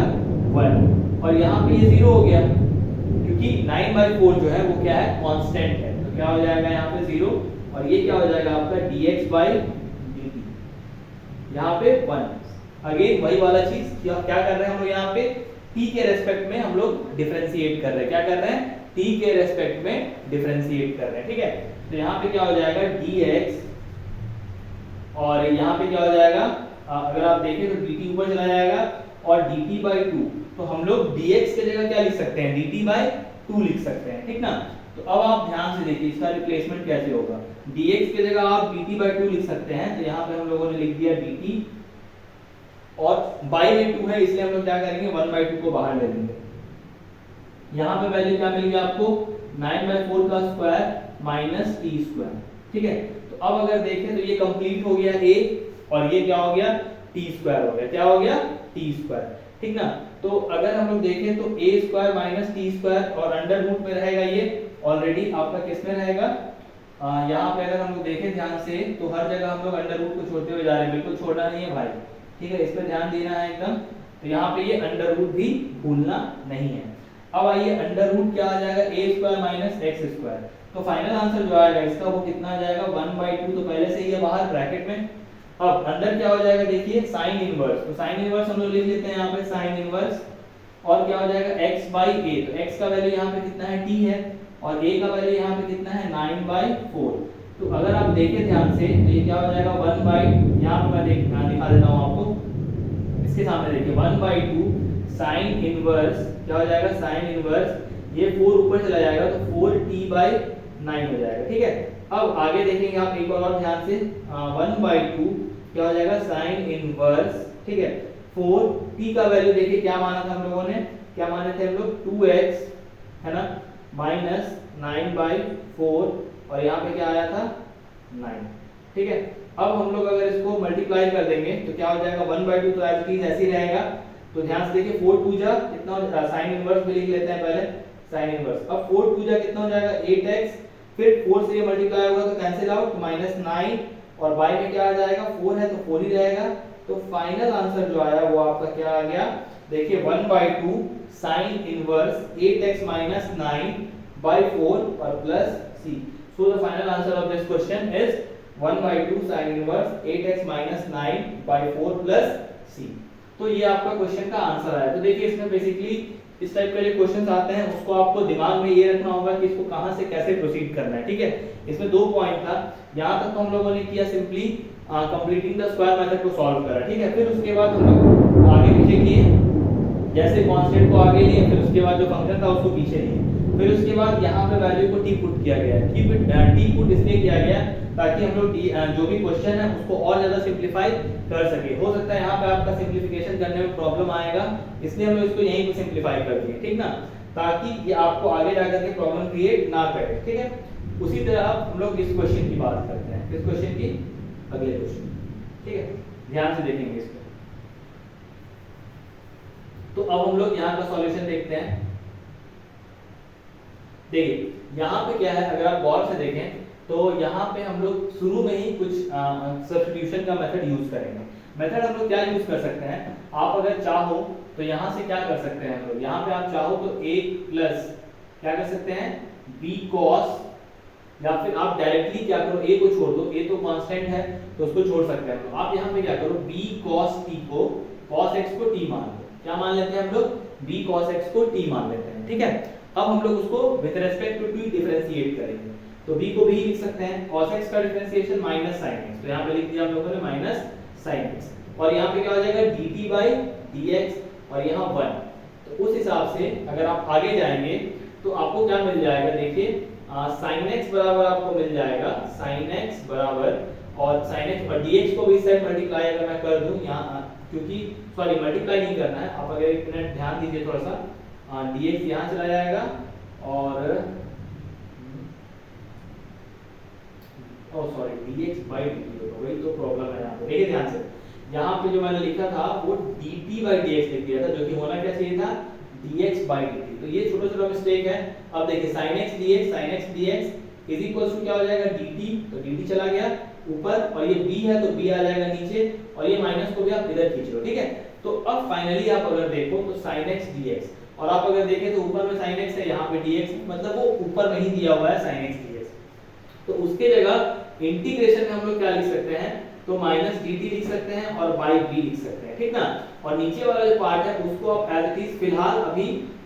1, और यहाँ पे ये 0 हो गया क्योंकि 9/4 जो है वो क्या है, कांस्टेंट है। तो क्या हो जाएगा यहाँ पे 0, और ये क्या हो जाएगा आपका dx बाई dt, यहाँ पे 1। अगेन वही वाला चीज, क्या कर रहे हैं हम लोग यहाँ पे, t के रेस्पेक्ट में हम लोग डिफरेंशिएट कर रहे हैं। क्या कर रहे हैं, t के रेस्पेक्ट में डिफरेंशिएट कर रहे हैं, ठीक है। तो यहाँ पे क्या हो जाएगा dx, और यहाँ पे क्या हो जाएगा, अगर आप देखें तो dt ऊपर चला जाएगा, और dt बाई 2, तो हम लोग dx के जगह क्या लिख सकते हैं, dt बाई 2 लिख सकते हैं, ठीक ना। तो अब आप ध्यान से देखिए इसका रिप्लेसमेंट कैसे होगा। dx के जगह आप dt बाई 2 लिख सकते हैं, तो यहाँ पे हम लोगों ने लिख दिया dt, और बाई में 2 है इसलिए हम लोग क्या करेंगे 1/2 को बाहर ले लेंगे। यहाँ पे वैल्यू क्या मिलेगी आपको, 9/4 का स्क्वायर माइनस टी स्क्वायर, ठीक है। तो अब अगर देखें तो ये कंप्लीट हो गया a, और ये क्या हो गया टी स्क्वायर हो गया, क्या हो गया टी स्क्वायर, ठीक ना। तो अगर हम लोग देखें तो a square minus T square, और अंडर रूट में रहेगा ये ऑलरेडी आपका किस में रहेगा, यहाँ पे अगर हम लोग देखें ध्यान से तो हर जगह हम लोग अंडर रूट को छोड़ते हुए जा रहे हैं, बिल्कुल छोड़ना नहीं है भाई, ठीक है, इस पे ध्यान देना है एकदम। तो यहाँ पे ये अंडर रूट भी भूलना नहीं है। अब आइए अंडर रूट क्या आ जाएगा, a square minus x square. तो फाइनल आंसर जो आएगा इसका वो कितना आ जाएगा 1/2, तो पहले से ही है बाहर ब्रैकेट में। अब अंदर क्या हो जाएगा देखिए साइन इनवर्स, तो साइन इनवर्स हम लोग लिख लेते हैं यहाँ पे साइन इनवर्स, और क्या हो जाएगा x बाई a, तो x का वैल्यू यहाँ पे कितना है t है, और a का वैल्यू यहाँ पे कितना है 9/4। तो अगर आप देखें ध्यान से तो ये क्या हो जाएगा 1 बाई, यहाँ पे मैं दिखा देता हूँ आपको, इसके सामने देखिए 1/2 साइन इनवर्स, क्या हो जाएगा साइन इनवर्स, ये 4 ऊपर चला जाएगा तो 4t/9 हो जाएगा, ठीक है। अब आगे देखेंगे आप एक बार और ध्यान से, 1/2 क्या हो जाएगा साइन इनवर्स, ठीक है, 4t का वैल्यू देखिए क्या माना था हम लोगों ने, क्या माने थे हम लोग 2x, है ना, माइनस 9/4, और यहाँ पे क्या आया था 9, ठीक है। अब हम लोग अगर इसको मल्टीप्लाई कर देंगे तो क्या हो जाएगा 1/2, तो एज इट इज ऐसे ही रहेगा। तो ध्यान से देखिए 4 2 जा कितना हो जाएगा, साइन इनवर्स भी लिख लेते हैं पहले, साइन इनवर्स। अब 4 2 जा कितना हो जाएगा 8x फिर 4 से ये मल्टीप्लाई होगा तो कैंसिल आउट, -9 और बाई में क्या आ जाएगा, 4 है तो 4 ही रहेगा। तो फाइनल आंसर जो आया वो आपका क्या आ गया, देखिए 1/2 sin इनवर्स 8x - 9 by 4 और plus c। So the final answer of this question is 1/2 sin inverse 8x - 9 by 4 plus c। तो ये आपका क्वेश्चन का आंसर आया। तो देखिए इसमें बेसिकली इस टाइप के जो क्वेश्चंस आते हैं उसको आपको दिमाग में ये रखना होगा कि इसको कहां से कैसे प्रोसीड करना है, ठीक है। इसमें 2 पॉइंट था, यहां तक तो हम लोगों ने किया simply completing the square method को सॉल्व करा, ठीक है। फिर उसके बाद हम लोग आगे पीछे किए, जैसे कांस्टेंट को आगे लिए, फिर उसके बाद जो फंक्शन था उसको पीछे लिए, फिर उसके बाद यहाँ पे वैल्यू को टी पुट किया गया है। टी पुट इसलिए किया गया ताकि हम लोग जो भी क्वेश्चन है उसको और ज्यादा सिंपलीफाई कर सके। हो सकता है यहाँ पे आपका सिंपलीफिकेशन करने में प्रॉब्लम आएगा, इसलिए हम लोग इसको यहीं पे सिंपलीफाई कर दिए, ठीक ना, ताकि ये आपको आगे जाकर के प्रॉब्लम क्रिएट ना करे, ठीक है। उसी तरह हम लोग इस क्वेश्चन की बात करते हैं, इस क्वेश्चन की अगले क्वेश्चन, ठीक है, ध्यान से देखेंगे इसको। तो अब हम लोग यहाँ का सॉल्यूशन देखते हैं। देखिए यहाँ पे क्या है, अगर आप गौर से देखें तो यहाँ पे हम लोग शुरू में ही कुछ सब्स्टिट्यूशन का मेथड यूज करेंगे। मेथड हम लोग क्या यूज कर सकते हैं, आप अगर चाहो तो यहाँ से क्या कर सकते हैं हम लोग, यहाँ पे आप चाहो तो a प्लस क्या कर सकते हैं b cos, या फिर आप डायरेक्टली क्या करो, a को छोड़ दो, a तो कांस्टेंट है तो उसको छोड़ सकते हैं। तो आप यहाँ पे क्या करो, b cos t को cos x को t मान लो, क्या मान लेते हैं हम लोग, b cos x को t मान लेते हैं, ठीक है। अब हम लोग उसको with respect to t differentiate करेंगे, तो b को b लिख सकते हैं, cos x का डिफरेंशिएशन माइनस sin x, तो यहाँ पे लिख दिया हम लोगों ने माइनस sin x, और यहाँ पे क्या हो जाएगा dt by dx, और यहाँ 1। तो उस हिसाब से अगर आप आगे जाएंगे तो आपको क्या मिल जाएगा, देखिए sin x बराबर आपको मिल जाएगा, sin x बराबर, और sin x और dx को भी इस साइड मल्टीप्लाई अगर मैं कर दूं यहाँ, क्योंकि सॉरी मल्टीप्लाई नहीं करना है, आप अगर एक मिनट ध्यान दीजिए थोड़ा सा, dx यहाँ चला जाएगा और सॉरी dx by dt होगा, वही तो प्रॉब्लम है यहाँ पे। देखिए ध्यान से, यहाँ पे जो मैंने लिखा था वो dt by dx लिख दिया था, जो कि होना क्या चाहिए था dx by dt। तो ये छोटा छोटा मिस्टेक है। अब देखिए sin x dx is equals to क्या हो जाएगा dt, तो dt चला गया ऊपर, और ये b है तो b आ जाएगा नीचे, और ये माइनस को भी आप इधर खींच लो, ठीक है। तो अब फाइनली आप अगर देखो तो sin x dx, और आप अगर देखें तो ऊपर में sin x है, यहाँ पे dx, मतलब वो ऊपर में ही दिया हुआ है sin x dx, तो उसके जगह इंटीग्रेशन में हम लोग क्या लिख सकते हैं, तो माइनस dt लिख सकते हैं और बाई b लिख सकते हैं, ठीक ना। और नीचे वाला जो पार्ट है उसको आप एज इट इज फिलहाल अभी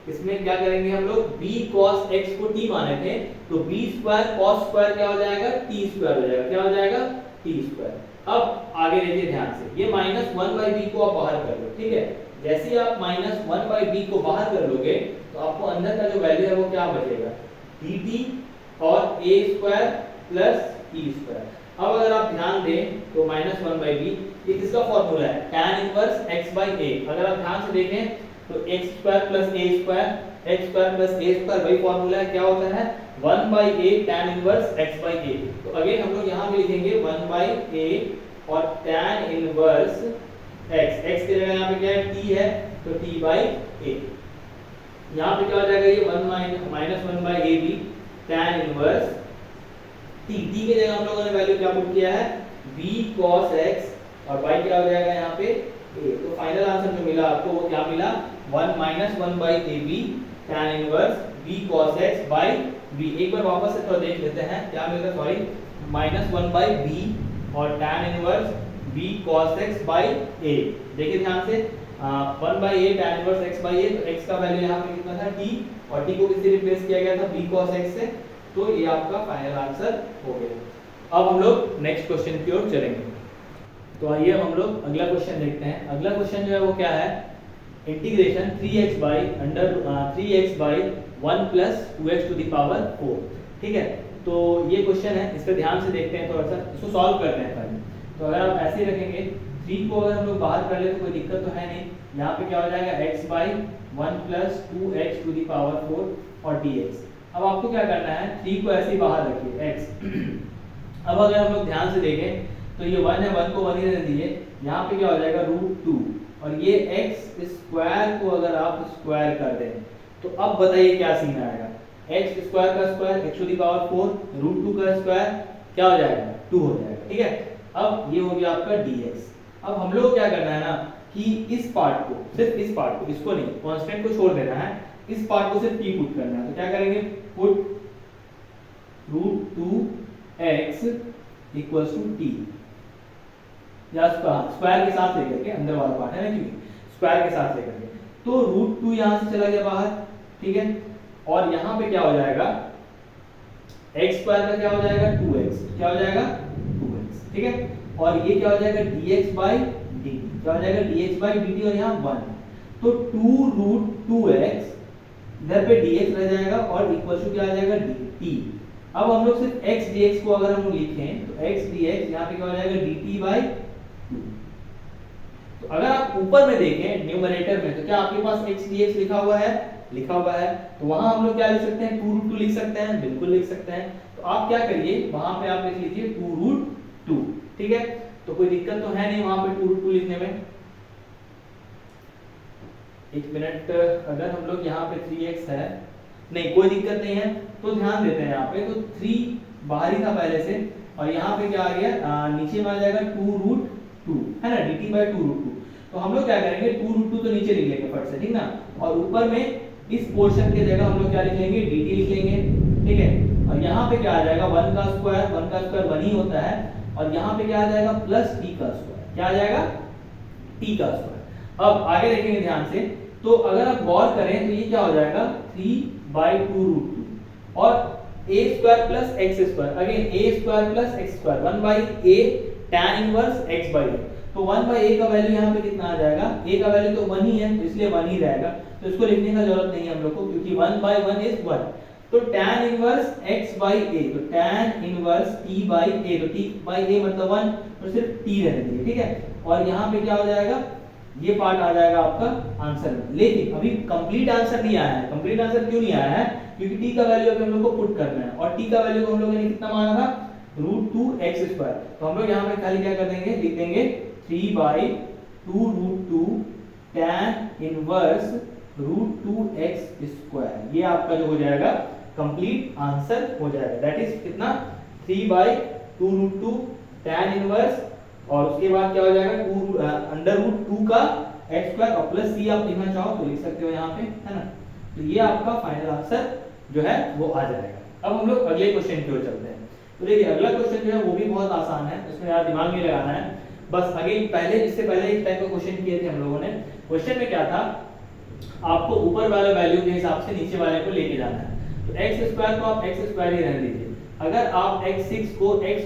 इसमें क्या करेंगे हम लोग, b cos x को t माने थे, तो b स्क्वायर cos स्क्वायर क्या हो जाएगा, t स्क्वायर हो जाएगा, क्या हो जाएगा t स्क्वायर। अब आगे देखिए ध्यान से, ये -1/b को आप बाहर कर लो, ठीक है। जैसे ही आप -1/b को बाहर कर लोगे तो आपको अंदर का जो वैल्यू है वो क्या बचेगा, dt और a square plus t square. अब अगर आप ध्यान दें तो -1/b ये किसका फार्मूला है, tan इनवर्स x/a। अगर आप ध्यान से देखें तो x square plus a square, x square plus a square वही फार्मूला है, क्या होता है 1/a tan इनवर्स x/a। तो अगेन हम लोग यहाँ पे लिखेंगे 1/a और tan इनवर्स x, x की जगह यहाँ पे क्या है t है, तो t/a। यहाँ पे क्या हो जाएगा, ये 1/ab tan इनवर्स t की जगह हम लोगों ने वैल्यू क्या पुट किया है, b cos x, और y क्या हो जाएगा यहाँ पे a। तो फाइनल आंसर जो मिला आपको वो क्या मिला, 1/ab tan inverse b cos x by b। एक बार वापस से थोड़ा देख लेते हैं क्या मिलता है, सॉरी -1/b और tan inverse b cos x by a। देखिए ध्यान से 1/a tan inverse x by a, तो x का वैल्यू यहाँ पे कितना था t, और t को किससे रिप्लेस किया गया था b cos x से, तो ये आपका फाइनल आंसर हो गया। अब हम लोग नेक्स्ट क्वेश्चन की ओर चलेंगे। तो आइए हम लोग अगला क्वेश्चन देखते हैं। अगला क्वेश्चन जो है वो क्या है, integration 3x by 1 plus 2x to the power 4, ठीक है। तो ये क्वेश्चन है, इस पे ध्यान से देखते हैं, थोड़ा सा इसको सॉल्व करते हैं पहले। तो अगर आप ऐसे ही रखेंगे 3 को अगर हम लोग बाहर कर ले तो कोई दिक्कत तो है नहीं। यहाँ पे क्या हो जाएगा x by 1 plus 2x to the power 4 और dx। अब आपको क्या करना है, 3 को ऐसे ही बाहर रखिए x। अब अगर हम लोग ध्यान से देखें तो ये 1 है, 1 को 1 ही रहने दीजिए, यहाँ पे क्या हो जाएगा √2, और ये x स्क्वायर को अगर आप स्क्वायर कर दें तो अब बताइए क्या सीन आएगा। x स्क्वायर का square x to the power 4 root 2 का स्क्वायर क्या हो जाएगा 2 हो जाएगा। ठीक है, अब ये हो गया आपका dx। अब हम लोग क्या करना है ना कि इस पार्ट को, सिर्फ इस पार्ट को, इसको नहीं, कांस्टेंट को छोड़ देना है, इस पार्ट को सिर्फ p पुट करना है। तो क्या करेंगे, put root 2x equals to t, या स्क्वायर के साथ लेकर के, अंदर वाला पार्ट है ना, क्योंकि स्क्वायर के साथ लेकर के, तो रूट 2 यहां से चला गया बाहर। ठीक है, और यहां पे क्या हो जाएगा, x स्क्वायर का क्या हो जाएगा 2x, क्या हो जाएगा 2x। ठीक है, और ये क्या हो जाएगा dx बाई dt, क्या हो जाएगा dx बाई dt, और यहाँ 1, तो 2 रूट 2x, इधर पे dx रह जाएगा और इक्वल टू क्या आ जाएगा dt। अब हम लोग सिर्फ x dx को अगर हम लिखें तो x dx यहाँ पे क्या हो जाएगा dt बाई 2। तो अगर आप ऊपर में देखें न्यूमरेटर में, तो क्या आपके पास x dx लिखा हुआ है, लिखा हुआ है, तो वहां हम लोग क्या लिख सकते हैं 2 रूट 2 लिख सकते हैं, बिल्कुल लिख सकते हैं। तो आप क्या करिए, वहां पे आप लिख लीजिए 2 रूट 2। ठीक है, तो कोई दिक्कत तो है नहीं वहां पे 2 रूट 2 लिखने में। एक मिनट, अगर हम लोग यहाँ पे 3x है, नहीं कोई दिक्कत नहीं है, तो ध्यान देते हैं यहाँ पे, तो 3 बाहरी था पहले से, और यहाँ पे क्या आ गया, नीचे में आ जाएगा 2 रूट 2, है ना, dt बाई 2 रूट 2। तो हम लोग क्या करेंगे 2 रूट 2 तो नीचे लिख लेंगे फट से, ठीक ना, और ऊपर में इस पोर्शन के जगह हम लोग क्या लिख लेंगे dt लिख लेंगे। ठीक है, और यहाँ पे क्या आ जाएगा 1 का स्क्वायर 1 ही होता है, और यहाँ पे क्या आ जाएगा प्लस t का स्क्वायर, क्या आ जाएगा t का स्क्वायर। अब आगे देखेंगे ध्यान से, तो अगर आप गौर करें तो ये क्या हो जाएगा 3 बाई 2 रूट 2, और a square plus x square, again a square plus x square, 1 by a tan inverse x by a। तो 1 बाई a का वैल्यू यहाँ पे कितना आ जाएगा, a का वैल्यू तो 1 ही है, तो इसलिए 1 ही रहेगा, तो इसको लिखने का जरूरत नहीं है हम लोग को, क्योंकि 1 बाई 1 इज 1। तो tan inverse x by a, तो tan inverse t by a, तो t बाई a मतलब 1, तो सिर्फ t रहने दीजिए। ठीक है, और यहाँ पे क्या हो जाएगा, ये पार्ट आ जाएगा आपका आंसर में। लेकिन अभी कंप्लीट आंसर नहीं आया है। कंप्लीट आंसर क्यों नहीं आया है, क्योंकि t का वैल्यू अभी हम लोग को पुट करना है, और t का वैल्यू को हम लोगों ने कितना माना था रूट 2 x स्क्वायर। तो हम लोग यहाँ पे खाली क्या कर देंगे, लिख देंगे 3 by 2 root 2 tan inverse root 2 x square. ये आपका जो हो जाएगा कंप्लीट आंसर हो जाएगा, दैट इज कितना 3 बाई 2 रूट 2 tan इनवर्स, और उसके बाद क्या हो जाएगा 2 अंडर रूट 2 का x स्क्वायर, और प्लस c आप लिखना चाहो तो लिख सकते हो यहाँ पे, है ना। तो ये आपका फाइनल आंसर जो है वो आ जाएगा। अब हम लोग अगले क्वेश्चन की ओर चलते हैं। तो देखिए अगला क्वेश्चन जो है वो भी बहुत आसान है, इसमें यार दिमाग नहीं लगाना है, बस अगेन पहले इससे पहले एक टाइप का क्वेश्चन किए थे हम लोगों ने। क्वेश्चन में क्या था, आपको ऊपर वाले वैल्यू के हिसाब से नीचे वाले को लेके जाना है। तो x स्क्वायर को आप x स्क्वायर ही रहने दीजिए। अगर आप x6 को x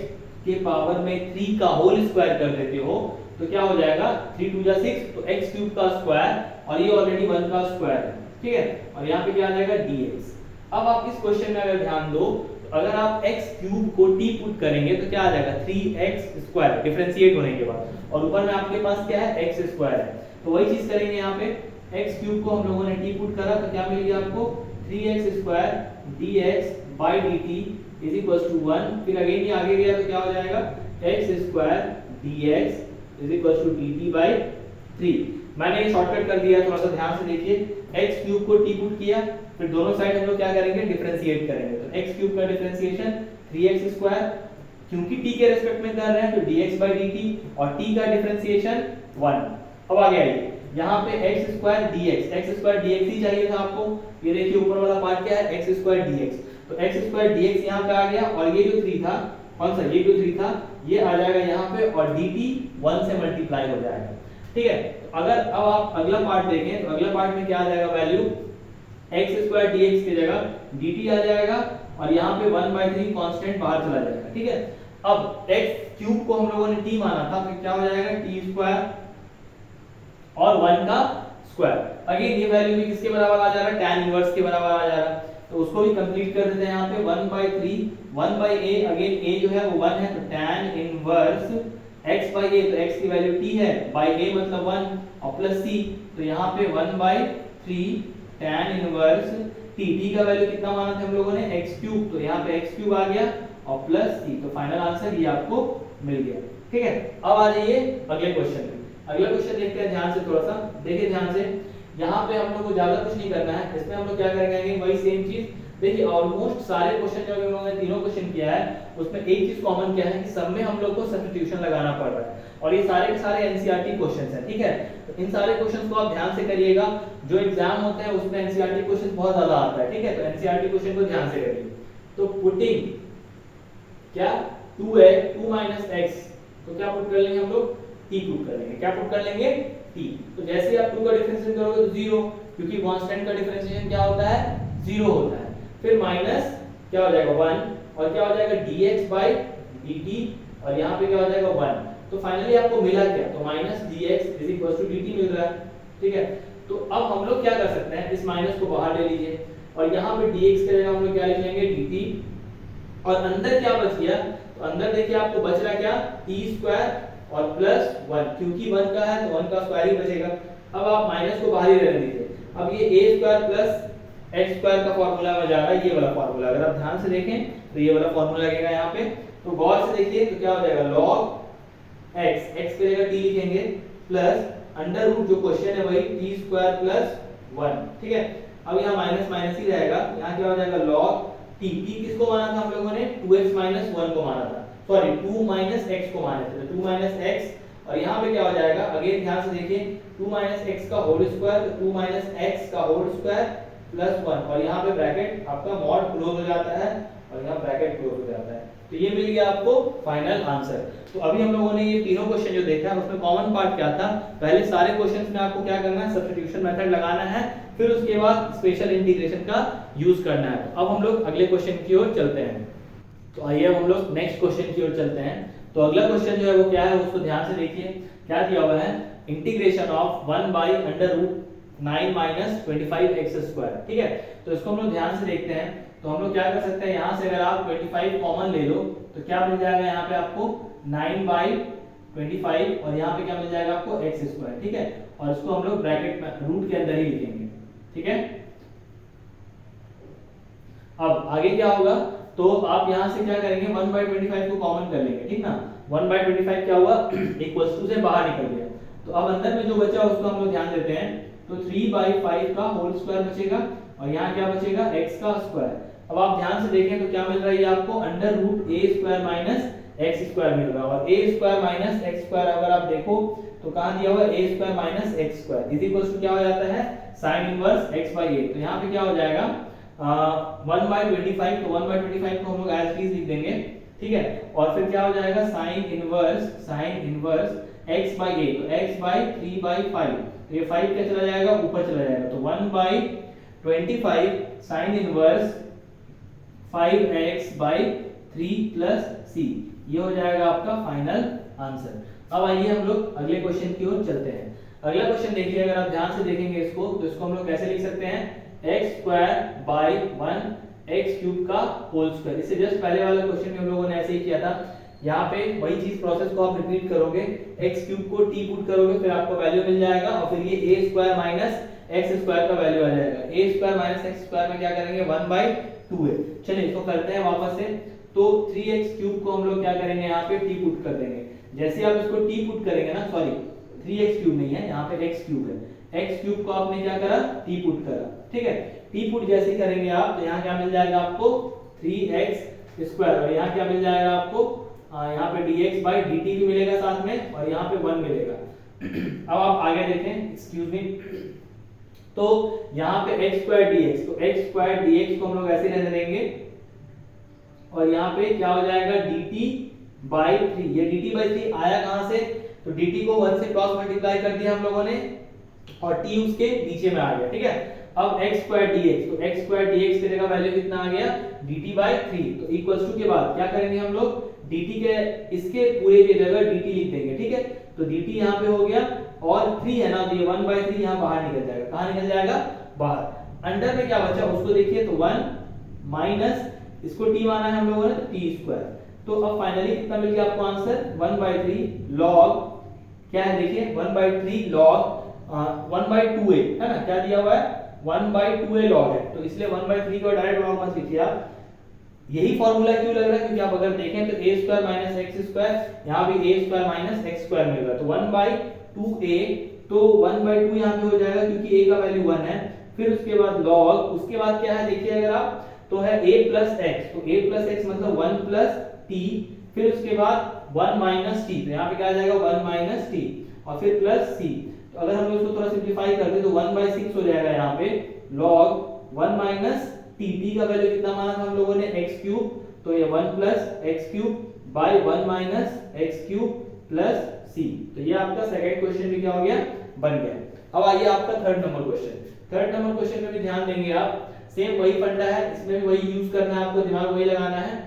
के पावर में 3 का होल स्क्वायर कर देते हो तो क्या हो जाएगा 3 2 जा 6, तो x क्यूब का स्क्वायर, और ये ऑलरेडी 1 का स्क्वायर है। ठीक है, और यहाँ पे क्या आ जाएगा dx। अब आप इस क्वेश्चन में अगर ध्यान दो, तो अगर आप x क्यूब को t पुट करेंगे तो क्या आ जाएगा 3x स्क्वायर डिफरेंशिएट होने के बाद, और ऊपर में आपके पास क्या है x स्क्वायर है। तो वही चीज करेंगे यहाँ पे, x क्यूब को हम लोगों ने t पुट करा तो क्या मिल गया आपको 3x square dx by dt is equals to 1। फिर अगेन ये आगे गया तो क्या हो जाएगा x square dx is equals to dt by 3। मैंने ये शॉर्टकट कर दिया, थोड़ा सा ध्यान से देखिए। x क्यूब को t पुट किया, फिर दोनों साइड हम लोग क्या करेंगे डिफरेंशिएट करेंगे। तो x क्यूब का डिफरेंशिएशन 3x स्क्वायर, क्योंकि t के रेस्पेक्ट में कर रहे हैं तो dx बाई dt, और t का डिफरेंशिएशन 1। अब आगे आइए, यहाँ पे x स्क्वायर dx ही चाहिए था आपको। ये देखिए ऊपर वाला पार्ट क्या है x स्क्वायर dx, तो x स्क्वायर dx यहाँ पे आ गया, और ये जो 3 था, कौन सा ये जो 3 था ये आ जाएगा यहाँ पे, और dt 1 से मल्टीप्लाई हो जाएगा। ठीक है, तो अगर अब आप अगला पार्ट देखें तो अगला पार्ट में क्या आ जाएगा वैल्यू x स्क्वायर dx की जगह dt आ जाएगा, और यहाँ पे 1/3 कांस्टेंट बाहर चला जाएगा। ठीक है, अब x क्यूब को हम लोगों ने t माना था, तो क्या हो जाएगा t स्क्वायर और 1 का स्क्वायर। अगेन ये वैल्यू भी किसके बराबर आ जा रहा है tan इनवर्स के बराबर आ जा रहा है, तो उसको भी कंप्लीट कर देते हैं यहाँ पे 1/3 1/a, अगेन a जो है वो 1 है, तो tan inverse x by a, तो x की वैल्यू t है, by a मतलब 1 और प्लस c, तो यहाँ पे 1/3 tan इनवर्स t का वैल्यू कितना माना था हम लोगों ने x क्यूब, तो यहाँ पे x क्यूब आ गया और प्लस c, तो फाइनल आंसर ये आपको मिल गया। ठीक है, अब आ जाइए अगले क्वेश्चन में। अगला क्वेश्चन देखते हैं ध्यान से, थोड़ा सा देखिए ध्यान से। यहाँ पे हम लोग को ज्यादा कुछ नहीं करना है, इसमें हम लोग क्या करेंगे वही सेम चीज, देखिए ऑलमोस्ट सारे क्वेश्चन जो हम लोगों ने तीनों क्वेश्चन किया है उसमें एक चीज कॉमन क्या है कि सब में हम लोग को सब्स्टिट्यूशन लगाना पड़ रहा है और ये सारे के सारे एनसीईआरटी क्वेश्चंस हैं, ठीक है। तो इन सारे क्वेश्चंस को आप ध्यान से करिएगा, जो एग्जाम होते हैं उसमें एनसीईआरटी क्वेश्चन बहुत ज्यादा आता है, ठीक है। तो एनसीईआरटी क्वेश्चन को ध्यान से करिए। तो पुटिंग क्या 2x 2 - x, तो क्या पुट कर लेंगे हम लोग, t पुट कर लेंगे। क्या पुट कर लेंगे, t। तो जैसे ही आप 2 का डिफरेंशिएशन करोगे तो 0, क्योंकि कांस्टेंट का डिफरेंशिएशन क्या होता है, 0 होता है। फिर माइनस क्या हो जाएगा 1 और क्या हो जाएगा dx/dt और यहाँ पे क्या हो जाएगा 1। तो फाइनली आपको मिला क्या, तो -dx dt मिल रहा है, ठीक है। तो अब हम लोग क्या कर सकते हैं, इस माइनस को बाहर ले लीजिए और यहाँ पे dx की जगह हम लोग क्या लिख लेंगे dt और अंदर क्या बच गया, तो अंदर देखिए आपको बच रहा क्या, t² और +1, क्योंकि 1 का है तो 1 का स्क्वायर ही बचेगा। अब आप माइनस को बाहर ही रहने दीजिए। अब ये a² + x² का फार्मूला में जा रहा है, ये वाला फार्मूला, अगर आप ध्यान से देखें तो ये वाला फार्मूला लगेगा यहाँ पे। तो गौर से देखिए तो क्या हो जाएगा, log x की जगह t लिखेंगे प्लस अंडर रूट, जो क्वेश्चन है वही t² + 1, ठीक है। अब यहाँ माइनस माइनस ही रहेगा, यहाँ क्या हो जाएगा log t किसको माना था हम लोगों ने, 2x - 1 को माना था, सॉरी 2 - x को माने थे, 2 - x और यहाँ पे क्या हो जाएगा, अगेन ध्यान से देखिए 2 - x का होल स्क्वायर, तो 2 - x का होल स्क्वायर +1 और यहाँ पे ब्रैकेट आपका मॉड क्लोज हो जाता है और यहाँ ब्रैकेट क्लोज हो जाता है। तो ये मिल गया आपको फाइनल आंसर। तो अभी हम लोगों ने ये तीनों क्वेश्चन जो देखा है उसमें कॉमन पार्ट क्या था, पहले सारे क्वेश्चंस में आपको क्या करना है, सब्स्टिट्यूशन मेथड लगाना है, फिर उसके बाद स्पेशल इंटीग्रेशन का यूज करना है। तो अब हम लोग अगले क्वेश्चन की ओर चलते हैं। तो आइए अब हम लोग नेक्स्ट क्वेश्चन की ओर चलते हैं। तो अगला क्वेश्चन जो है वो क्या है, उसको ध्यान से देखिए। क्या दिया हुआ है, इंटीग्रेशन ऑफ 1/√9 - 25x², ठीक है। तो इसको हम लोग ध्यान से देखते हैं। तो हम लोग क्या कर सकते हैं, यहाँ से अगर आप 25 कॉमन ले लो तो क्या मिल जाएगा यहाँ पे आपको 9/25 और यहाँ पे क्या मिल जाएगा आपको x², ठीक है। और इसको हम लोग ब्रैकेट में रूट के अंदर ही लिखेंगे, ठीक है। अब आगे क्या होगा, तो आप यहाँ से क्या करेंगे, 1/25 को कॉमन कर लेंगे, ठीक ना। 1/25 क्या हुआ, इक्वल्स टू से बाहर निकल गया। तो अब अंदर में जो बचा उसको हम लोग ध्यान देते हैं। तो 3/5 का होल स्क्वायर बचेगा और यहाँ क्या बचेगा, x का स्क्वायर। अब आप ध्यान से देखें तो क्या मिल रहा है आपको, √a² - x² मिल रहा है और a² - x² अगर आप देखो तो कहाँ दिया हुआ है, a² - x² is equal to क्या हो जाता है, sin इनवर्स x/a। तो यहाँ पे क्या हो जाएगा 1/25, तो 1/25 को हम लोग एज इट इज लिख देंगे, ठीक है। और फिर क्या हो जाएगा sin इनवर्स x/a, तो x/3/5, तो ये 5 क्या चला जाएगा, ऊपर चला जाएगा। तो 1/25 sin इनवर्स 5x/3 + c, ये हो जाएगा आपका फाइनल आंसर। अब आइए हम लोग अगले क्वेश्चन की ओर चलते हैं। अगला क्वेश्चन देखिए, अगर आप ध्यान से देखेंगे इसको तो इसको हम लोग कैसे लिख सकते हैं, x² / 1x³ का होल स्क्वायर। इससे जस्ट पहले वाला क्वेश्चन में हम लोगों ने ऐसे ही किया था। यहाँ पे वही चीज प्रोसेस को आप रिपीट करोगे, x³ को t पुट करोगे, फिर आपको वैल्यू मिल जाएगा और फिर ये a² - x² का वैल्यू आ जाएगा। a² - x² में क्या करेंगे, 1/2 है। चलिए इसको करते हैं वापस से। तो 3x³ को हम लोग क्या करेंगे, यहाँ पे t पुट कर देंगे। जैसे आप इसको t पुट करेंगे ना, सॉरी 3x³ नहीं है, यहाँ पे x³ है। x³ को आपने क्या करा, t पुट करा, ठीक है। t पुट जैसे करेंगे आप तो यहाँ क्या मिल जाएगा आपको 3x² और यहाँ क्या मिल जाएगा आपको, यहाँ पे dx/dt भी मिलेगा साथ में और यहाँ पे 1 मिलेगा। अब आप आगे देखें, एक्सक्यूज मी, तो यहाँ पे x²dx, तो x²dx को हम लोग ऐसे रहने देंगे और यहाँ पे क्या हो जाएगा dt/3। ये dt/3 आया कहां से, तो dt को 1 से क्रॉस मल्टीप्लाई कर दिया हम लोगों ने और t उसके नीचे में आ गया, ठीक है। अब x²dx, तो x²dx की जगह वैल्यू कितना आ गया, dt/3। तो इक्वल्स टू के बाद क्या करेंगे हम लोग, dt के इसके पूरे की जगह dt लिख देंगे, ठीक है। तो dt यहाँ पे हो गया और 3 है ना, तो ये 1/3 यहाँ बाहर निकल जाएगा। कहाँ निकल जाएगा, बाहर। अंडर में क्या बचा उसको देखिए, तो 1 माइनस इसको t माना है हम लोगों ने, तो t²। तो अब फाइनली कितना मिल गया आपको आंसर, 1/3 log क्या है देखिए, 1/3 log 1/2a है ना, क्या दिया हुआ है 1/2a log है, तो इसलिए 1/3 को डायरेक्ट log मत लीजिए आप। यही फॉर्मूला क्यों लग रहा है, क्योंकि आप अगर देखें तो a² - x², यहाँ भी a² - x² मिल रहा है, तो 1/2a, तो 1/2 यहाँ पे हो जाएगा क्योंकि a का वैल्यू 1 है। फिर उसके बाद log, उसके बाद क्या है देखिए, अगर आप तो है a प्लस एक्स, तो a प्लस एक्स मतलब 1 प्लस टी, फिर उसके बाद 1 माइनस टी, तो यहाँ पे क्या आ जाएगा 1 माइनस टी, और फिर प्लस सी। तो अगर हम इसको थोड़ा सिंप्लीफाई कर दे तो 1/6 हो जाएगा यहाँ पे log 1 माइनस टी, टी का वैल्यू कितना माना था हम लोगों ने x क्यूब, तो ये 1 plus X cube by 1 minus X cube plus C. तो ये आपका सेकंड क्वेश्चन भी क्या हो गया, बन गया। अब आइए आपका third number question. Third number question में भी ध्यान देंगे आप, सेम वही फंडा है, इसमें भी वही यूज करना है, आपको दिमाग वही लगाना है।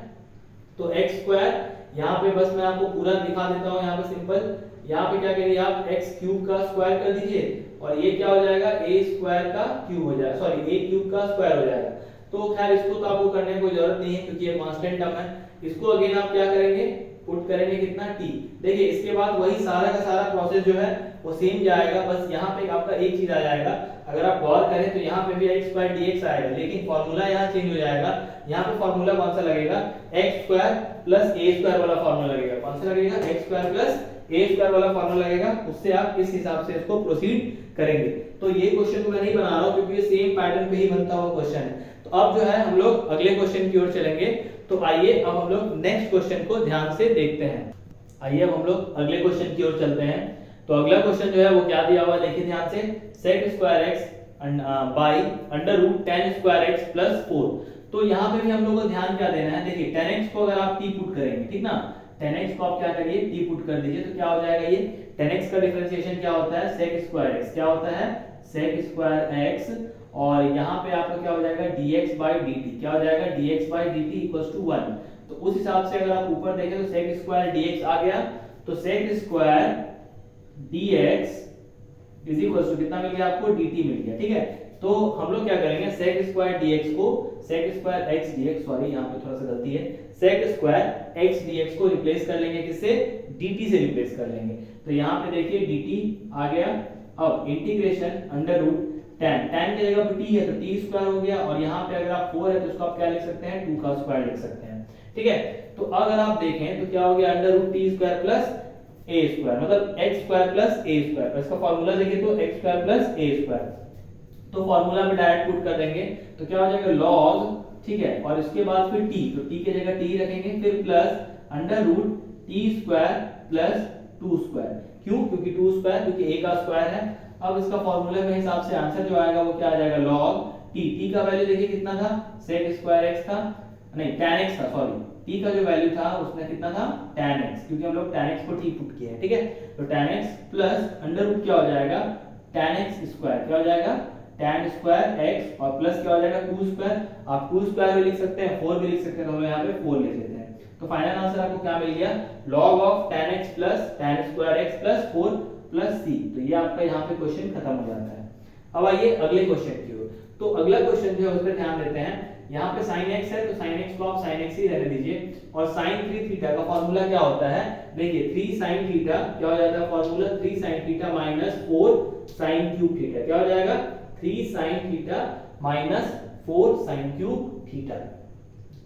तो एक्स स्क्वायर, यहाँ पे बस मैं आपको पूरा दिखा देता हूँ, यहाँ पे सिंपल, यहाँ पे क्या करिए आप एक्स क्यूब का स्क्वायर कर दीजिए, और ये क्या हो जाएगा ए स्क्वायर का क्यूब हो जाएगा, सॉरी ए क्यूब का स्क्वायर हो जाएगा। तो खैर इसको तो आपको करने की कोई जरूरत नहीं है क्योंकि ये कांस्टेंट टर्म है। इसको अगेन आप क्या करेंगे, पुट करेंगे कितना टी। देखिए इसके बाद वही सारा का सारा प्रोसेस जो है वो सेम जाएगा, बस यहाँ पे आपका एक चीज आ जाएगा, अगर आप गौर करें तो यहाँ पे भी एक्स स्क्वायर dx आएगा, लेकिन फॉर्मूला यहाँ चेंज हो जाएगा। यहाँ पे फॉर्मूला कौन सा लगेगा, एक्स स्क्वायर प्लस ए स्क्वायर वाला फॉर्मूला लगेगा। कौन सा लगेगा, एक्स स्क्वायर प्लस ए स्क्वायर वाला फॉर्मूला लगेगा, उससे आप इस हिसाब से इसको प्रोसीड करेंगे। तो ये क्वेश्चन को मैं नहीं बना रहा हूँ क्योंकि ये सेम पैटर्न पे ही बनता हुआ क्वेश्चन है। तो अब जो है हम लोग अगले क्वेश्चन की ओर चलेंगे। तो आइए अब हम लोग नेक्स्ट क्वेश्चन को ध्यान से देखते हैं। आइए अब हम लोग अगले क्वेश्चन की ओर चलते हैं। तो अगला क्वेश्चन जो है वो क्या दिया हुआ है, देखिए ध्यान से, sec square x by under root tan square x plus 4। तो यहाँ पे भी हम लोगों को ध्यान क्या देना है, देखिए tan x को अगर आप t पुट करेंगे, ठीक ना, tan x को आप क्या करिए t पुट कर दीजिए, तो क्या हो जाएगा, ये tan x का डिफरेंशिएशन क्या होता है, sec स्क्वायर x, क्या होता है sec स्क्वायर x, और यहाँ पे आपका क्या हो जाएगा dx बाई dt, क्या हो जाएगा dx by dt equals to 1। तो उस हिसाब से अगर आप ऊपर देखें तो sec स्क्वायर dx आ गया, तो sec square dx is equals to कितना मिल गया आपको, dt मिल गया, ठीक है। तो हम लोग क्या करेंगे, sec स्क्वायर dx को sec square x dx, sorry यहाँ पे थोड़ा सा गलती है, sec स्क्वायर x dx को रिप्लेस कर लेंगे, किससे, dt से रिप्लेस कर लेंगे। तो यहाँ पे देखिए dt आ गया, अब integration under root tan, tan की जगह पे t है तो t स्क्वायर हो गया, और यहाँ पे अगर आप 4 है तो इसको आप क्या लिख सकते हैं, 2 का स्क्वायर लिख सकते हैं, ठीक है। तो अगर आप देखें तो क्या हो गया, under root t square plus a square, मतलब x square plus a square. इसका फार्मूला देखिए तो x square plus a square, तो फार्मूला में डायरेक्ट पुट कर देंगे तो क्या हो जाएगा log, ठीक है, और इसके बाद फिर t, तो t की जगह t रखेंगे, फिर plus under root t square plus 2 square. क्यों, क्योंकि 2 स्क्वायर, क्योंकि a का स्क्वायर है। अब इसका फार्मूला में हिसाब से आंसर जो आएगा वो क्या आ जाएगा, log t का वैल्यू देखिए कितना था, sec स्क्वायर x था, नहीं tan x था, सॉरी t का जो वैल्यू था उसमें कितना था, tan x, क्योंकि हम लोग tan x को t पुट किया है, ठीक है। तो tan x plus under root क्या हो जाएगा, tan x स्क्वायर, क्या हो जाएगा tan स्क्वायर x, और प्लस क्या हो जाएगा 2 स्क्वायर, आप 2 स्क्वायर भी लिख सकते हैं, 4 भी लिख सकते हैं, तो हम यहाँ पे 4 लिख लेते हैं। तो फाइनल आंसर आपको क्या मिल गया, log of tan x plus tan square x plus 4 plus c। तो ये आपका यहाँ पे क्वेश्चन खत्म हो जाता है। अब आइए अगले क्वेश्चन की ओर। तो अगला क्वेश्चन जो है उस पर ध्यान देते हैं। यहाँ पे sin x है तो sin x को आप sin x ही रहने दीजिए, और sin 3 थीटा का फार्मूला क्या होता है, देखिए 3 sin थीटा क्या हो जाता है formula, 3 sin theta minus 4 sin cube theta, क्या हो जाएगा 3 sin theta minus 4 sin cube theta.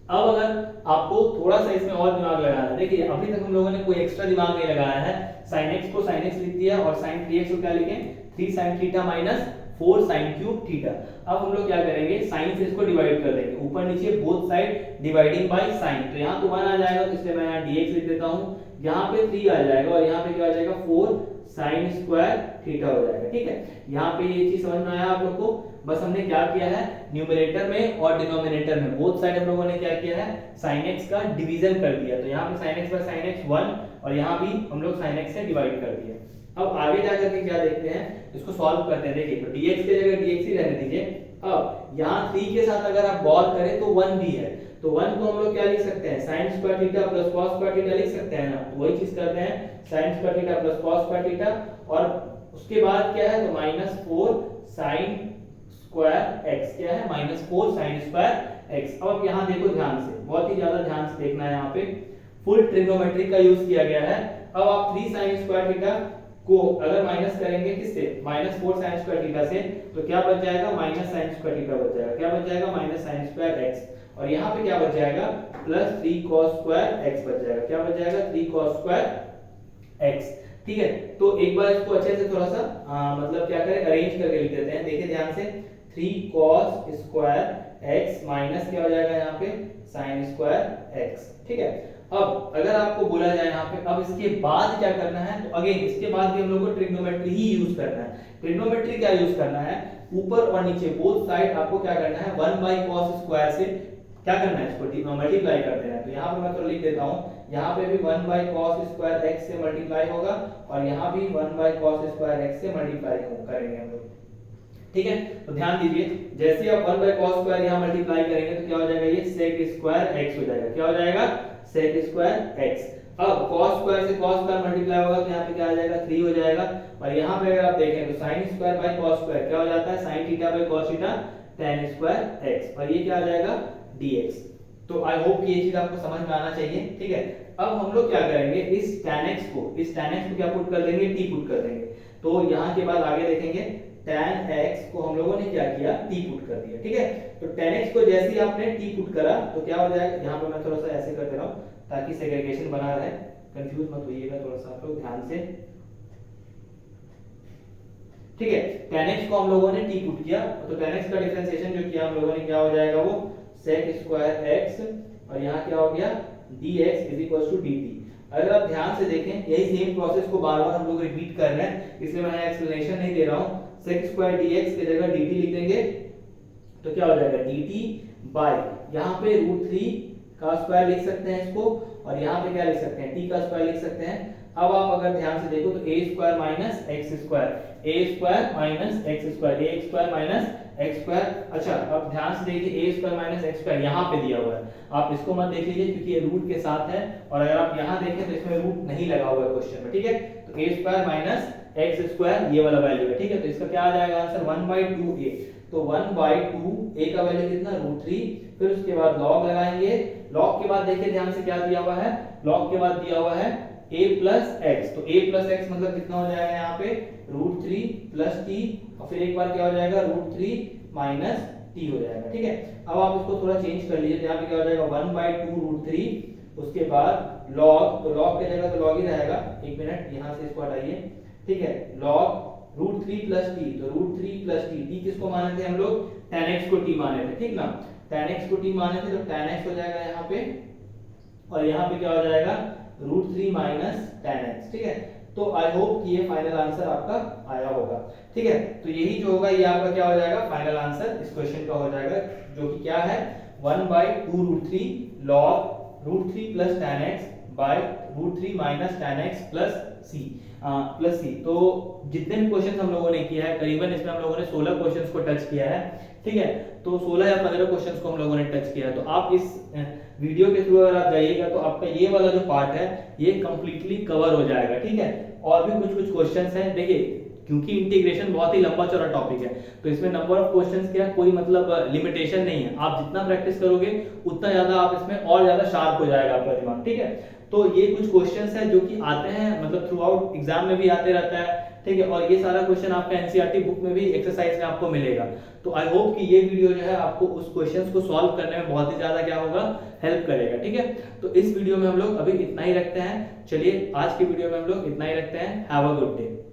अब अगर आपको थोड़ा सा इसमें और दिमाग लगाना है, देखिए अभी तक हम लोगों ने कोई एक्स्ट्रा दिमाग नहीं लगाया है, sin x को sin x लिख दिया और sin 3x को क्या लिखें, 3 sin theta minus 4 sin cube theta. अब हम लोग क्या करेंगे, sin से इसको डिवाइड कर देंगे, ऊपर नीचे both side dividing by sin, तो यहाँ तो 1 आ जाएगा, तो इसलिए मैं यहाँ dx लिख देता हूँ, यहाँ पे 3 आ जाएगा और यहाँ पे क्या आ जाएगा 4 sin स्क्वायर थीटा हो जाएगा, ठीक है। यहाँ पे ये चीज समझ में आया आप लोग को, बस हमने क्या किया है, न्यूमरेटर में और डिनोमिनेटर में बोथ साइड हम लोगों ने क्या किया है, sin x का डिवीजन कर दिया, तो यहाँ पे sin x by sin x 1 और यहाँ भी हम लोग sin x से डिवाइड कर दिया। अब आगे जा करके क्या देखते हैं, इसको सॉल्व करते हैं। देखिए तो dx की जगह dx ही रहने दीजिए। अब यहाँ 3 के साथ अगर आप गौर करें तो 1 भी है, तो 1 को हम लोग क्या लिख सकते हैं, sin square theta plus cos square theta लिख सकते हैं ना, तो वही चीज करते हैं, sin square theta plus cos square theta, और उसके बाद क्या है, तो माइनस 4 sin स्क्वायर x, क्या है माइनस 4 sin स्क्वायर x। अब यहाँ देखो ध्यान से, बहुत ही ज्यादा ध्यान से देखना है, यहाँ पे फुल ट्रिग्नोमेट्री का यूज किया गया है। अब आप 3 sin स्क्वायर थीटा को अगर माइनस करेंगे किससे, माइनस 4 sin स्क्वायर थीटा से, तो क्या बच जाएगा, माइनस sin स्क्वायर थीटा बच जाएगा, क्या बच जाएगा, माइनस sin स्क्वायर x, और यहाँ पे क्या बच जाएगा, प्लस 3 cos स्क्वायर x बच जाएगा, क्या बच जाएगा 3 cos स्क्वायर x, ठीक है। तो एक बार इसको अच्छे से थोड़ा सा मतलब क्या करें, अरेंज करके लिख देते हैं। देखिए ध्यान से, 3 cos स्क्वायर x माइनस क्या हो जाएगा यहाँ पे साइन स्क्वायर x। ठीक है, अब अगर आपको बोला जाए यहाँ पे अब इसके बाद क्या करना है, तो अगेन इसके बाद भी हम लोग को ट्रिग्नोमेट्री ही यूज करना है। ट्रिग्नोमेट्री क्या यूज करना है, ऊपर और नीचे बोथ साइड आपको क्या करना है 1 बाई cos स्क्वायर से क्या करना है, इसको मल्टीप्लाई कर देना है। तो यहाँ पे मैं तो लिख देता हूँ, यहाँ पे भी 1 बाई cos स्क्वायर x से मल्टीप्लाई होगा और यहाँ भी 1 बाई cos स्क्वायर x से मल्टीप्लाई करेंगे हम लोग। ठीक है, तो ध्यान दीजिए, जैसे ही आप 1 बाई cos स्क्वायर यहाँ मल्टीप्लाई करेंगे तो क्या हो जाएगा, ये sec स्क्वायर x हो जाएगा। क्या हो जाएगा, sec स्क्वायर x। अब cos स्क्वायर से cos स्क्वायर मल्टीप्लाई होगा तो यहाँ पे क्या आ जाएगा 3 हो जाएगा। और यहाँ पे अगर आप देखें तो sin square by cos square क्या हो जाता है, sin theta by cos theta tan square x, और ये क्या आ जाएगा dx। तो आई होप ये चीज आपको समझ में आना चाहिए। ठीक है, अब हम लोग क्या करेंगे, इस tan x को क्या पुट कर देंगे, t पुट कर देंगे। तो यहाँ के बाद आगे देखेंगे tan x को हम लोगों ने क्या किया, t पुट कर दिया। ठीक है, तो tan x को जैसे ही आपने t पुट करा तो क्या हो जाएगा, यहाँ पे मैं थोड़ा सा ऐसे कर दे रहा हूँ ताकि सेग्रीगेशन बना रहे, कंफ्यूज मत होइएगा थोड़ा सा आप लोग ध्यान से। ठीक है, tan x को हम लोगों ने t पुट किया तो tan x का डिफरेंशिएशन जो किया हम लोगों ने क्या हो जाएगा, वो sec स्क्वायर x और यहाँ क्या हो गया dx is equal to dt। अगर आप ध्यान से देखें यही सेम प्रोसेस को बार बार हम लोग रिपीट कर रहे हैं, इसलिए मैं एक्सप्लेनेशन नहीं दे रहा हूँ। sec स्क्वायर dx की जगह dt लिख देंगे तो क्या हो जाएगा dt बाय यहाँ पे √3 का स्क्वायर लिख सकते हैं इसको, और यहाँ पे क्या लिख सकते हैं t का स्क्वायर लिख सकते हैं। अब आप अगर ध्यान से देखो तो a square minus x square, a square minus x square, a square minus x square. अच्छा अब ध्यान से देखिए a square minus x square यहाँ पे दिया हुआ है, आप इसको मत देख लीजिए क्योंकि ये रूट के साथ है, और अगर आप यहाँ देखें तो इसमें रूट नहीं लगा हुआ है क्वेश्चन में। ठीक है, तो a square minus x square ये वाला वैल्यू है। ठीक है, तो इसका क्या आ जाएगा आंसर 1/2a। तो 1/2 a का वैल्यू कितना √3, फिर उसके बाद log लगाएंगे। log के बाद देखिए ध्यान से क्या दिया हुआ है, log के बाद दिया हुआ है a प्लस x, तो a प्लस x मतलब कितना हो जाएगा यहाँ पे √3 प्लस t, और फिर एक बार क्या हो जाएगा √3 माइनस t हो जाएगा। ठीक है, अब आप इसको थोड़ा चेंज कर लीजिए, यहाँ पे क्या हो जाएगा 1/2 √3, उसके बाद log, तो log की जगह तो log ही रहेगा, एक मिनट यहाँ से इसको हटाइए। ठीक है, log √3 प्लस t, तो √3 प्लस t किसको माने थे हम लोग, tan x को t माने थे। ठीक ना, tan x को t माने थे तो tan x हो जाएगा यहाँ पे, और यहाँ पे क्या हो जाएगा √3 माइनस tan x। ठीक है, तो आई होप कि ये फाइनल आंसर आपका आया होगा। ठीक है, तो यही जो होगा ये आपका क्या हो जाएगा फाइनल आंसर इस क्वेश्चन का हो जाएगा, जो कि क्या है 1/2 √3 log √3 plus tan x by √3 minus tan x plus c। तो जितने भी क्वेश्चन हम लोगों ने किया है करीबन इसमें हम लोगों ने 16 क्वेश्चंस को टच किया है। ठीक है, तो 16 या 15 क्वेश्चंस को हम लोगों ने टच किया है। तो आप इस वीडियो के थ्रू अगर आप जाइएगा तो आपका ये वाला जो पार्ट है ये कंप्लीटली कवर हो जाएगा। ठीक है, और भी कुछ क्वेश्चंस हैं, देखिए क्योंकि इंटीग्रेशन बहुत ही लंबा चौड़ा टॉपिक है तो इसमें नंबर ऑफ क्वेश्चंस क्या कोई मतलब लिमिटेशन नहीं है, आप जितना प्रैक्टिस करोगे उतना ज्यादा आप इसमें और ज्यादा शार्प हो जाएगा आपका दिमाग। ठीक है, तो ये कुछ क्वेश्चंस हैं जो कि आते हैं, मतलब थ्रू आउट एग्जाम में भी आते रहता है। ठीक है, और ये सारा क्वेश्चन आपका एनसीईआरटी बुक में भी एक्सरसाइज में आपको मिलेगा। तो आई होप कि ये वीडियो जो है आपको उस क्वेश्चंस को सॉल्व करने में बहुत ही ज्यादा क्या होगा, हेल्प करेगा। ठीक है, तो इस वीडियो में हम लोग अभी इतना ही रखते हैं। चलिए आज की वीडियो में हम लोग इतना ही रखते हैं। Have a good day.